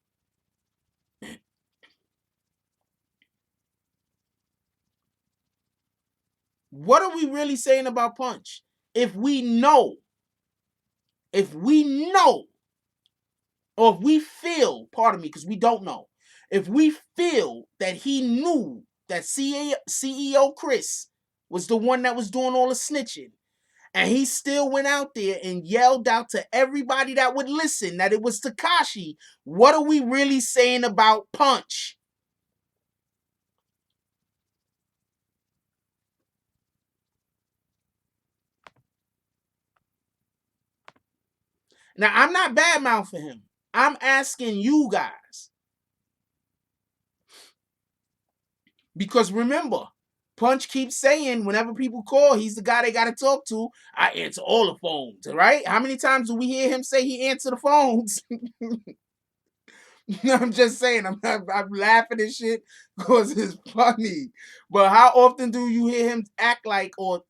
[SPEAKER 1] What are we really saying about Punch? If we know, or if we feel, pardon me, because we don't know, if we feel that he knew that CEO Chris was the one that was doing all the snitching, and he still went out there and yelled out to everybody that would listen that it was Tekashi, what are we really saying about Punch? Now, I'm not bad mouthing him. I'm asking you guys. Because remember, Punch keeps saying whenever people call, he's the guy they got to talk to. I answer all the phones, right? How many times do we hear him say he answer the phones? I'm just saying, I'm laughing at shit because it's funny. But how often do you hear him act like, or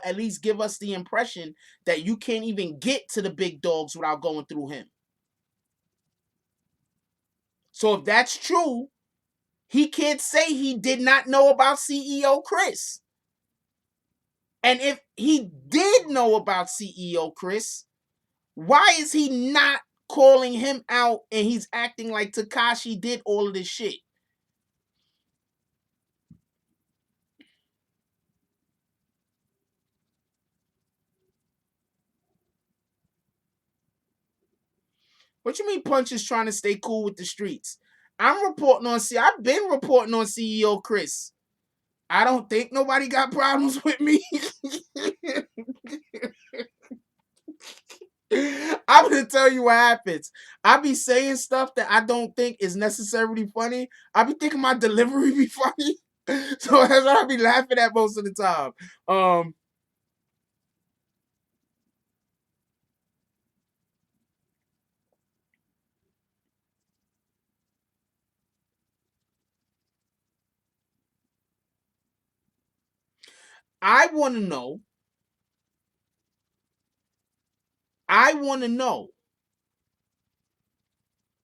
[SPEAKER 1] at least give us the impression that you can't even get to the big dogs without going through him? So if that's true, he can't say he did not know about CEO Chris. And if he did know about CEO Chris, why is he not calling him out and he's acting like Tekashi did all of this shit? What you mean Punch is trying to stay cool with the streets? I've been reporting on CEO Chris. I don't think nobody got problems with me. I'm gonna tell you what happens. I be saying stuff that I don't think is necessarily funny. I be thinking my delivery be funny. So that's what I be laughing at most of the time. I want to know. I want to know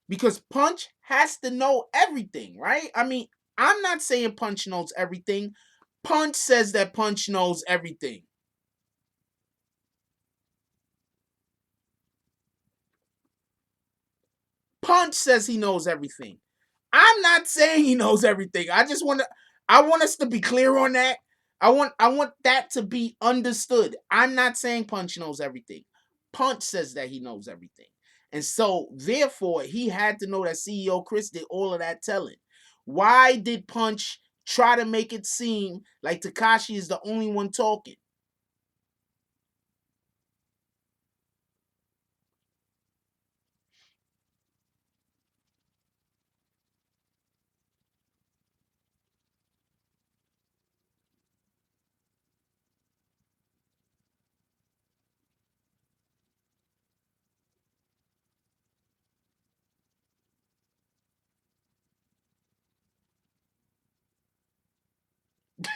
[SPEAKER 1] because Punch has to know everything, right? I mean, I'm not saying Punch knows everything. Punch says that Punch knows everything. Punch says he knows everything. I'm not saying he knows everything. I want us to be clear on that. I want that to be understood. I'm not saying Punch knows everything. Punch says that he knows everything. And so therefore he had to know that CEO Chris did all of that telling. Why did Punch try to make it seem like Tekashi is the only one talking?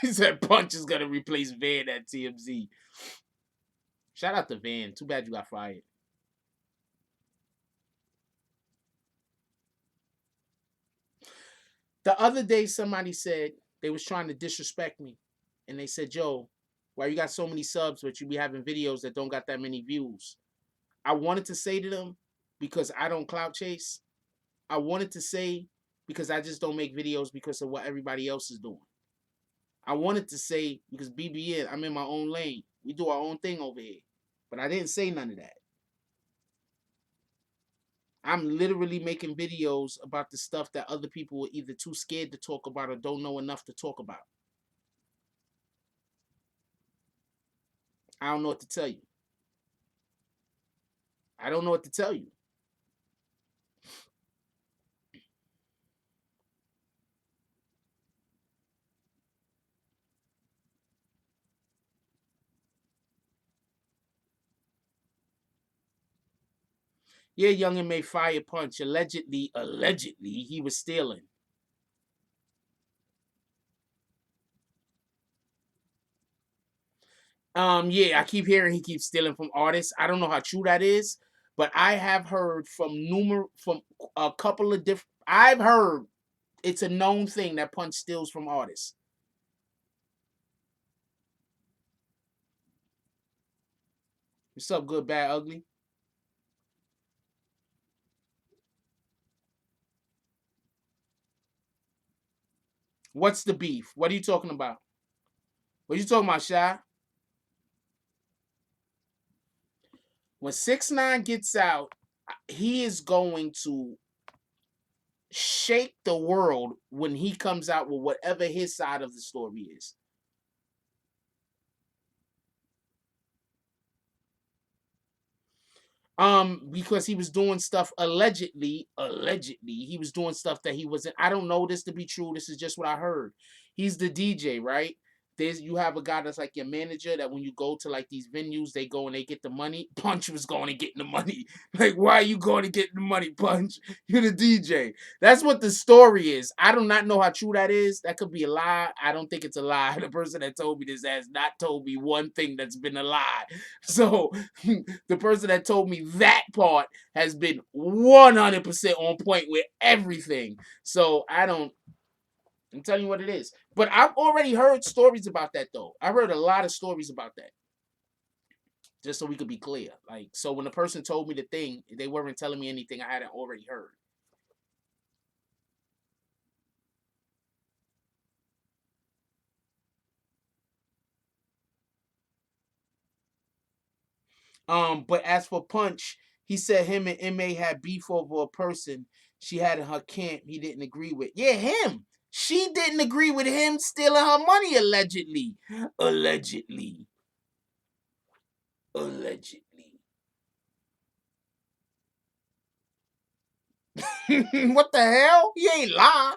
[SPEAKER 1] He said Punch is gonna replace Van at TMZ. Shout out to Van. Too bad you got fired. The other day, somebody said they was trying to disrespect me, and they said, "Yo, why you got so many subs, but you be having videos that don't got that many views?" I wanted to say to them because I don't clout chase. I wanted to say because I just don't make videos because of what everybody else is doing. I wanted to say because BBN, I'm in my own lane. We do our own thing over here, but I didn't say none of that. I'm literally making videos about the stuff that other people are either too scared to talk about or don't know enough to talk about. I don't know what to tell you. I don't know what to tell you. Yeah, Young and May fire Punch. Allegedly, he was stealing. Yeah, I keep hearing he keeps stealing from artists. I don't know how true that is, but I have heard from a couple of different. I've heard it's a known thing that Punch steals from artists. What's up, good, bad, ugly? What's the beef? What are you talking about? What are you talking about, Shy? When 6ix9ine gets out, he is going to shake the world when he comes out with whatever his side of the story is. Because he was doing stuff allegedly he was doing stuff that he wasn't. I don't know this to be true. This is just what I heard. He's the DJ, right? There's you have a guy that's like your manager that when you go to like these venues, they go and they get the money. Punch was going and getting the money. Like, why are you going to get the money, Punch? You're the DJ. That's what the story is. I do not know how true that is. That could be a lie. I don't think it's a lie. The person that told me this has not told me one thing that's been a lie. So the person that told me that part has been 100% on point with everything. So I'm telling you what it is. But I've already heard stories about that though. I've heard a lot of stories about that. Just so we could be clear. Like, so when the person told me the thing, they weren't telling me anything I hadn't already heard. But as for Punch, he said him and MA had beef over a person she had in her camp he didn't agree with. Yeah, him. She didn't agree with him stealing her money, allegedly. Allegedly. Allegedly. What the hell? He ain't lie.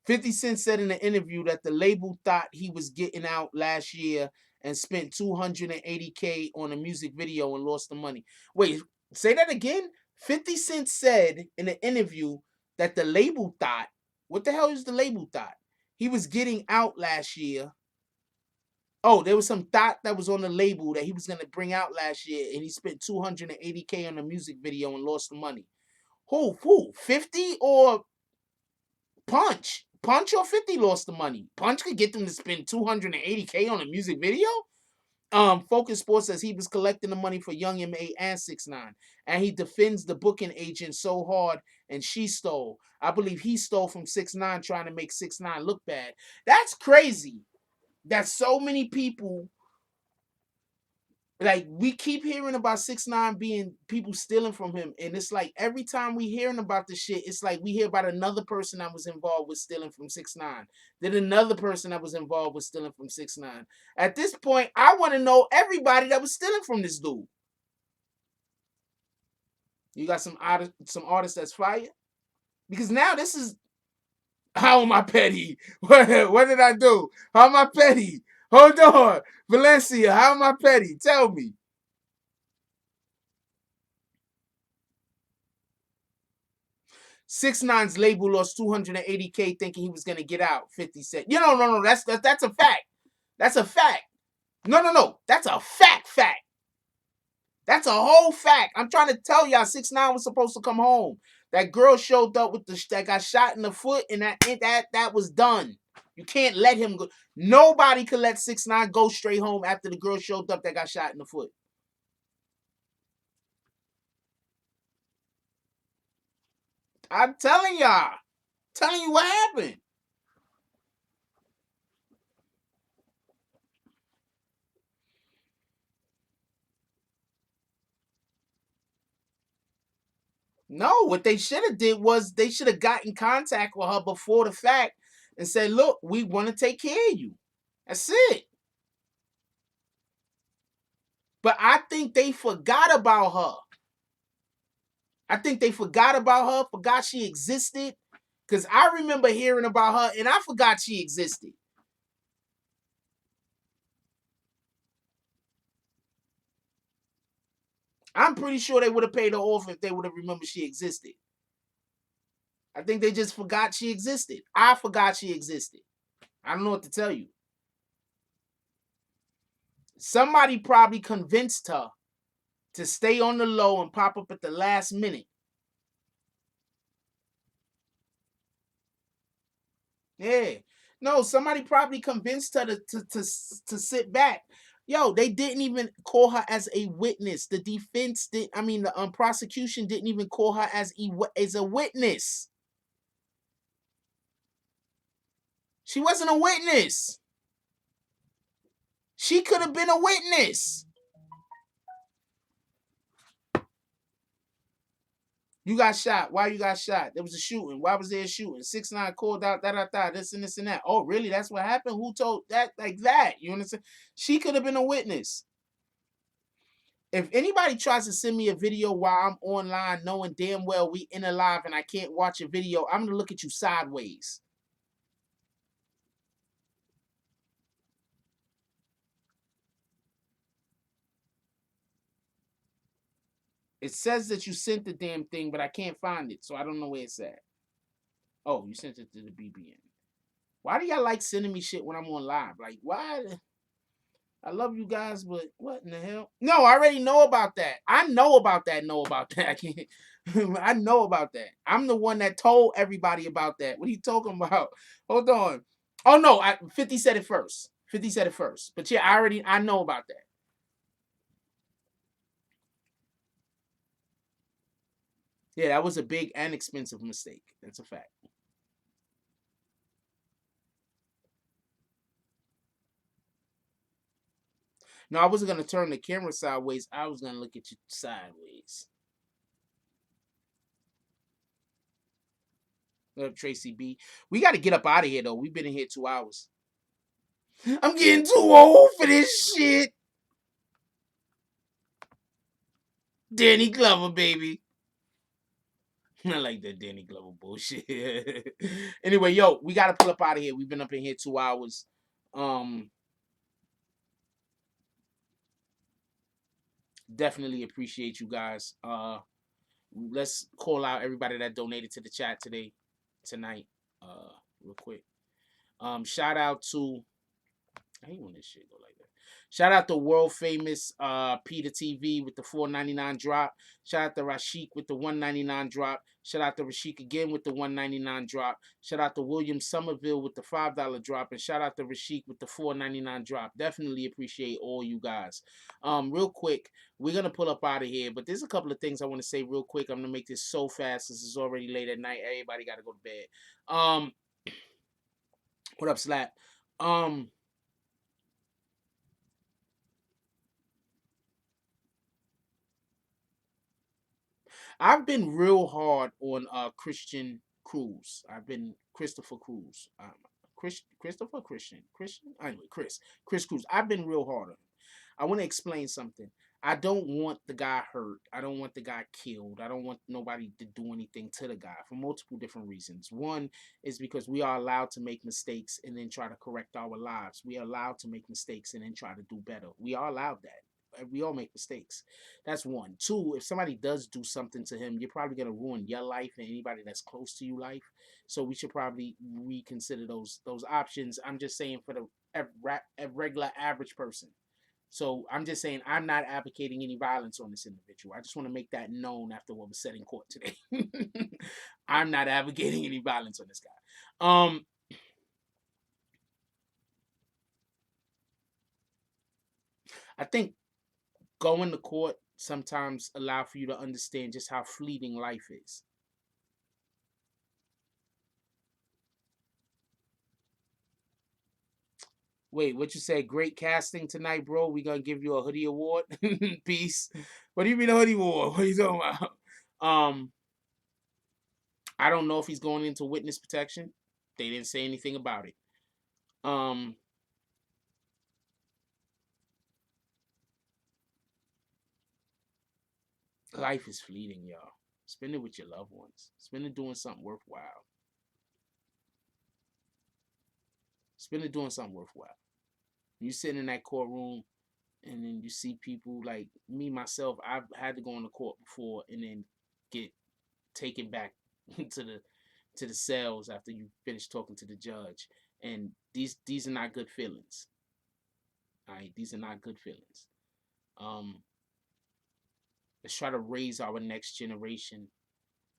[SPEAKER 1] 50 Cent said in an interview that the label thought he was getting out last year and spent 280K on a music video and lost the money. Wait, say that again? 50 Cent said in an interview that the label thought, what the hell is the label thought? He was getting out last year. Oh, there was some thought that was on the label that he was going to bring out last year and he spent 280K on a music video and lost the money. Who? 50 or Punch? Punch or 50 lost the money. Punch could get them to spend 280K on a music video. Focus Sports says he was collecting the money for Young M.A. and 6ix9ine, and he defends the booking agent so hard, and she stole. I believe he stole from 6ix9ine trying to make 6ix9ine look bad. That's crazy. That so many people, like, we keep hearing about 6ix9ine being people stealing from him, and it's like every time we hearing about this shit, it's like we hear about another person that was involved with stealing from 6ix9ine, then another person that was involved with stealing from 6ix9ine. At this point, I want to know everybody that was stealing from this dude. You got some artists that's fire, because now this is how am I petty? What did I do? How am I petty? Hold on, Valencia, how am I petty? Tell me. 6ix9ine's label lost 280K thinking he was gonna get out. 50 Cent. No. That's a fact. That's a fact. No. That's a fact. That's a whole fact. I'm trying to tell y'all, 6ix9ine was supposed to come home. That girl showed up with that got shot in the foot, and that was done. You can't let him go. Nobody could let 6ix9ine go straight home after the girl showed up that got shot in the foot. I'm telling y'all. Telling you what happened. No, what they should have did was they should have got in contact with her before the fact and said, "Look, we want to take care of you." That's it. But I think they forgot about her. I think they forgot about her, forgot she existed. Because I remember hearing about her and I forgot she existed. I'm pretty sure they would have paid her off if they would have remembered she existed. I think they just forgot she existed. I forgot she existed. I don't know what to tell you. Somebody probably convinced her to stay on the low and pop up at the last minute. Yeah. No, somebody probably convinced her to sit back. Yo, they didn't even call her as a witness. The defense did. I mean, the prosecution didn't even call her as a witness. She wasn't a witness. She could have been a witness. You got shot. Why you got shot? There was a shooting. Why was there a shooting? 6ix9ine called out this and this and that. Oh, really? That's what happened? Who told that? Like that. You understand? She could have been a witness. If anybody tries to send me a video while I'm online, knowing damn well we in a live and I can't watch a video, I'm gonna look at you sideways. It says that you sent the damn thing, but I can't find it, so I don't know where it's at. Oh, you sent it to the BBN. Why do y'all like sending me shit when I'm on live? Like, why? I love you guys, but what in the hell? No, I already know about that. I know about that. Know about that. I can't. I know about that. I'm the one that told everybody about that. What are you talking about? Hold on. Oh no, 50 said it first. 50 said it first. But yeah, I know about that. Yeah, that was a big and expensive mistake. That's a fact. No, I wasn't gonna turn the camera sideways. I was gonna look at you sideways. Tracy B. We got to get up out of here though. We've been in here 2 hours. I'm getting too old for this shit. Danny Glover, baby. I like that Danny Glover bullshit. Anyway, yo, we gotta pull up out of here. We've been up in here 2 hours. Definitely appreciate you guys. Let's call out everybody that donated to the chat tonight. Real quick. Shout out to I hate when this shit go like that. Shout out to world famous Peter TV with the $4.99 drop. Shout out to Rashik with the $1.99 drop. Shout out to Rashik again with the $1.99 drop. Shout out to William Somerville with the $5 drop. And shout out to Rashik with the $4.99 drop. Definitely appreciate all you guys. Real quick, we're gonna pull up out of here, but there's a couple of things I want to say real quick. I'm gonna make this so fast. This is already late at night. Everybody gotta go to bed. What up, Slap? I've been real hard on Christian Cruz. I've been Christopher Cruz. Christopher Christian. Anyway, Chris Cruz. I've been real hard on him. I want to explain something. I don't want the guy hurt. I don't want the guy killed. I don't want nobody to do anything to the guy for multiple different reasons. One is because we are allowed to make mistakes and then try to correct our lives. We are allowed to make mistakes and then try to do better. We are allowed that. We all make mistakes. That's one. Two, if somebody does do something to him, you're probably gonna ruin your life and anybody that's close to you life. So we should probably reconsider those options. I'm just saying for the regular average person. So I'm just saying I'm not advocating any violence on this individual. I just want to make that known after what was said in court today. I'm not advocating any violence on this guy. I think going to court sometimes allow for you to understand just how fleeting life is. Wait, what you say? Great casting tonight, bro. We gonna give you a hoodie award. Peace. What do you mean a hoodie award? What are you talking about? Um, I don't know if he's going into witness protection. They didn't say anything about it. Um, life is fleeting, y'all. Spend it with your loved ones. Spend it doing something worthwhile. Spend it doing something worthwhile. You sitting in that courtroom And then you see people like me myself. I've had to go into court before and then get taken back to the cells after you finish talking to the judge. And these are not good feelings. All right, these are not good feelings. Um, let's try to raise our next generation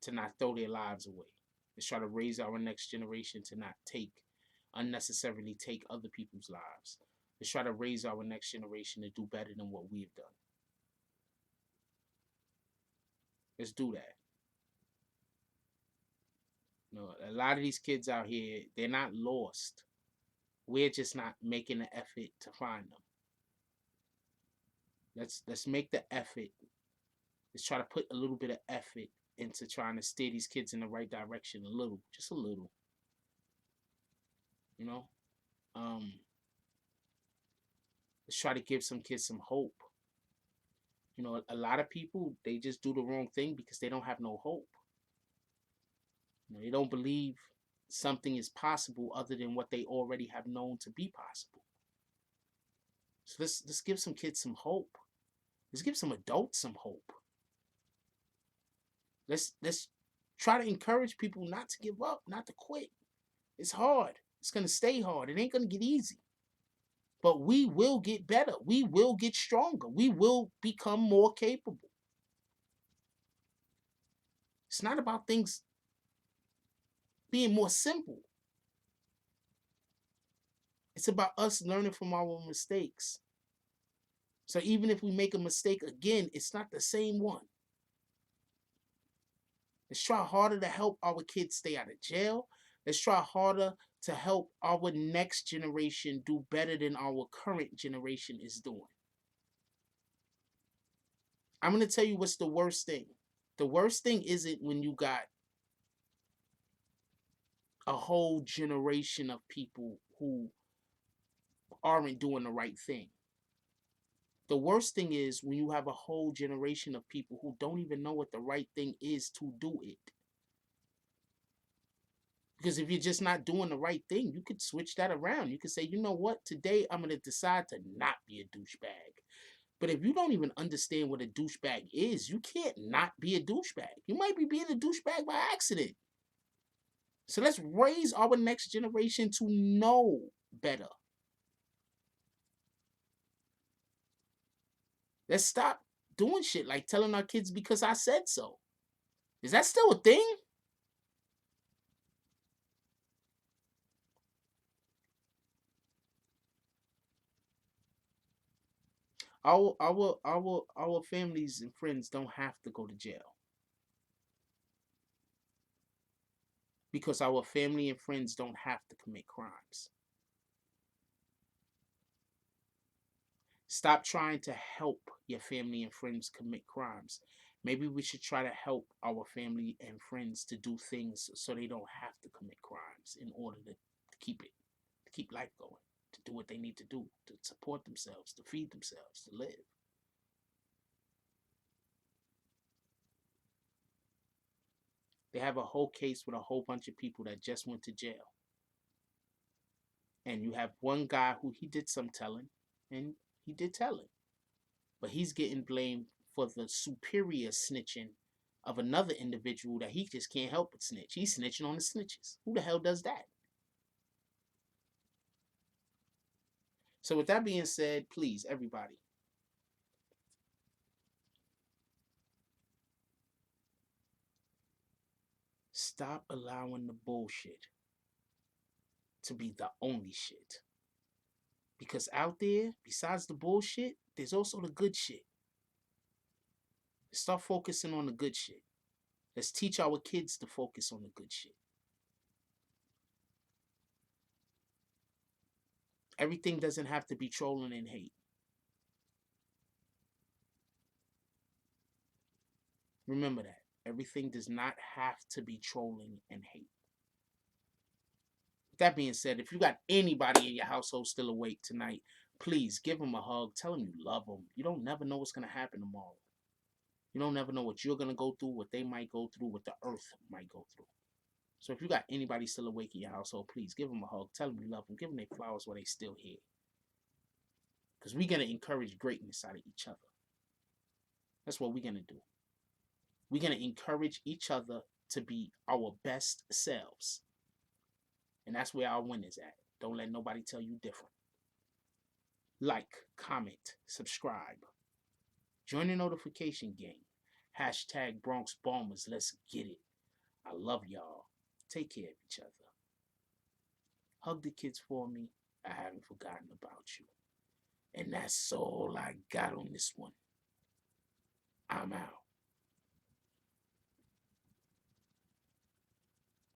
[SPEAKER 1] to not throw their lives away. Let's try to raise our next generation to not unnecessarily take other people's lives. Let's try to raise our next generation to do better than what we've done. Let's do that. You know, a lot of these kids out here, they're not lost. We're just not making the effort to find them. Let's make the effort. Let's try to put a little bit of effort into trying to steer these kids in the right direction a little, just a little. You know, um, let's try to give some kids some hope. You know, a lot of people, they just do the wrong thing because they don't have no hope. You know, they don't believe something is possible other than what they already have known to be possible. So let's give some kids some hope. Let's give some adults some hope. Let's try to encourage people not to give up, not to quit. It's hard. It's gonna stay hard. It ain't gonna get easy. But we will get better. We will get stronger. We will become more capable. It's not about things being more simple. It's about us learning from our mistakes. So even if we make a mistake again, it's not the same one. Let's try harder to help our kids stay out of jail. Let's try harder to help our next generation do better than our current generation is doing. I'm going to tell you what's the worst thing. The worst thing isn't when you got a whole generation of people who aren't doing the right thing. The worst thing is when you have a whole generation of people who don't even know what the right thing is to do it. Because if you're just not doing the right thing, you could switch that around. You could say, you know what, today I'm going to decide to not be a douchebag. But if you don't even understand what a douchebag is, you can't not be a douchebag. You might be being a douchebag by accident. So let's raise our next generation to know better. Let's stop doing shit like telling our kids because I said so. Is that still a thing? Our families and friends don't have to go to jail because our family and friends don't have to commit crimes. Stop trying to help your family and friends commit crimes. Maybe we should try to help our family and friends to do things so they don't have to commit crimes in order to keep life going, to do what they need to do, to support themselves, to feed themselves, to live. They have a whole case with a whole bunch of people that just went to jail. And you have one guy who he did some telling, and he did telling. But he's getting blamed for the superior snitching of another individual that he just can't help but snitch. He's snitching on the snitches. Who the hell does that? So with that being said, please, everybody, stop allowing the bullshit to be the only shit. Because out there, besides the bullshit, there's also the good shit. Start focusing on the good shit. Let's teach our kids to focus on the good shit. Everything doesn't have to be trolling and hate. Remember that. Everything does not have to be trolling and hate. With that being said, if you got anybody in your household still awake tonight, please give them a hug. Tell them you love them. You don't never know what's going to happen tomorrow. You don't never know what you're going to go through, what they might go through, what the earth might go through. So if you got anybody still awake in your household, please give them a hug. Tell them you love them. Give them their flowers while they still here. Because we're going to encourage greatness out of each other. That's what we're going to do. We're going to encourage each other to be our best selves. And that's where our win is at. Don't let nobody tell you different. Like, comment, subscribe. Join the notification gang. Hashtag Bronx Bombers. Let's get it. I love y'all. Take care of each other. Hug the kids for me. I haven't forgotten about you. And that's all I got on this one. I'm out.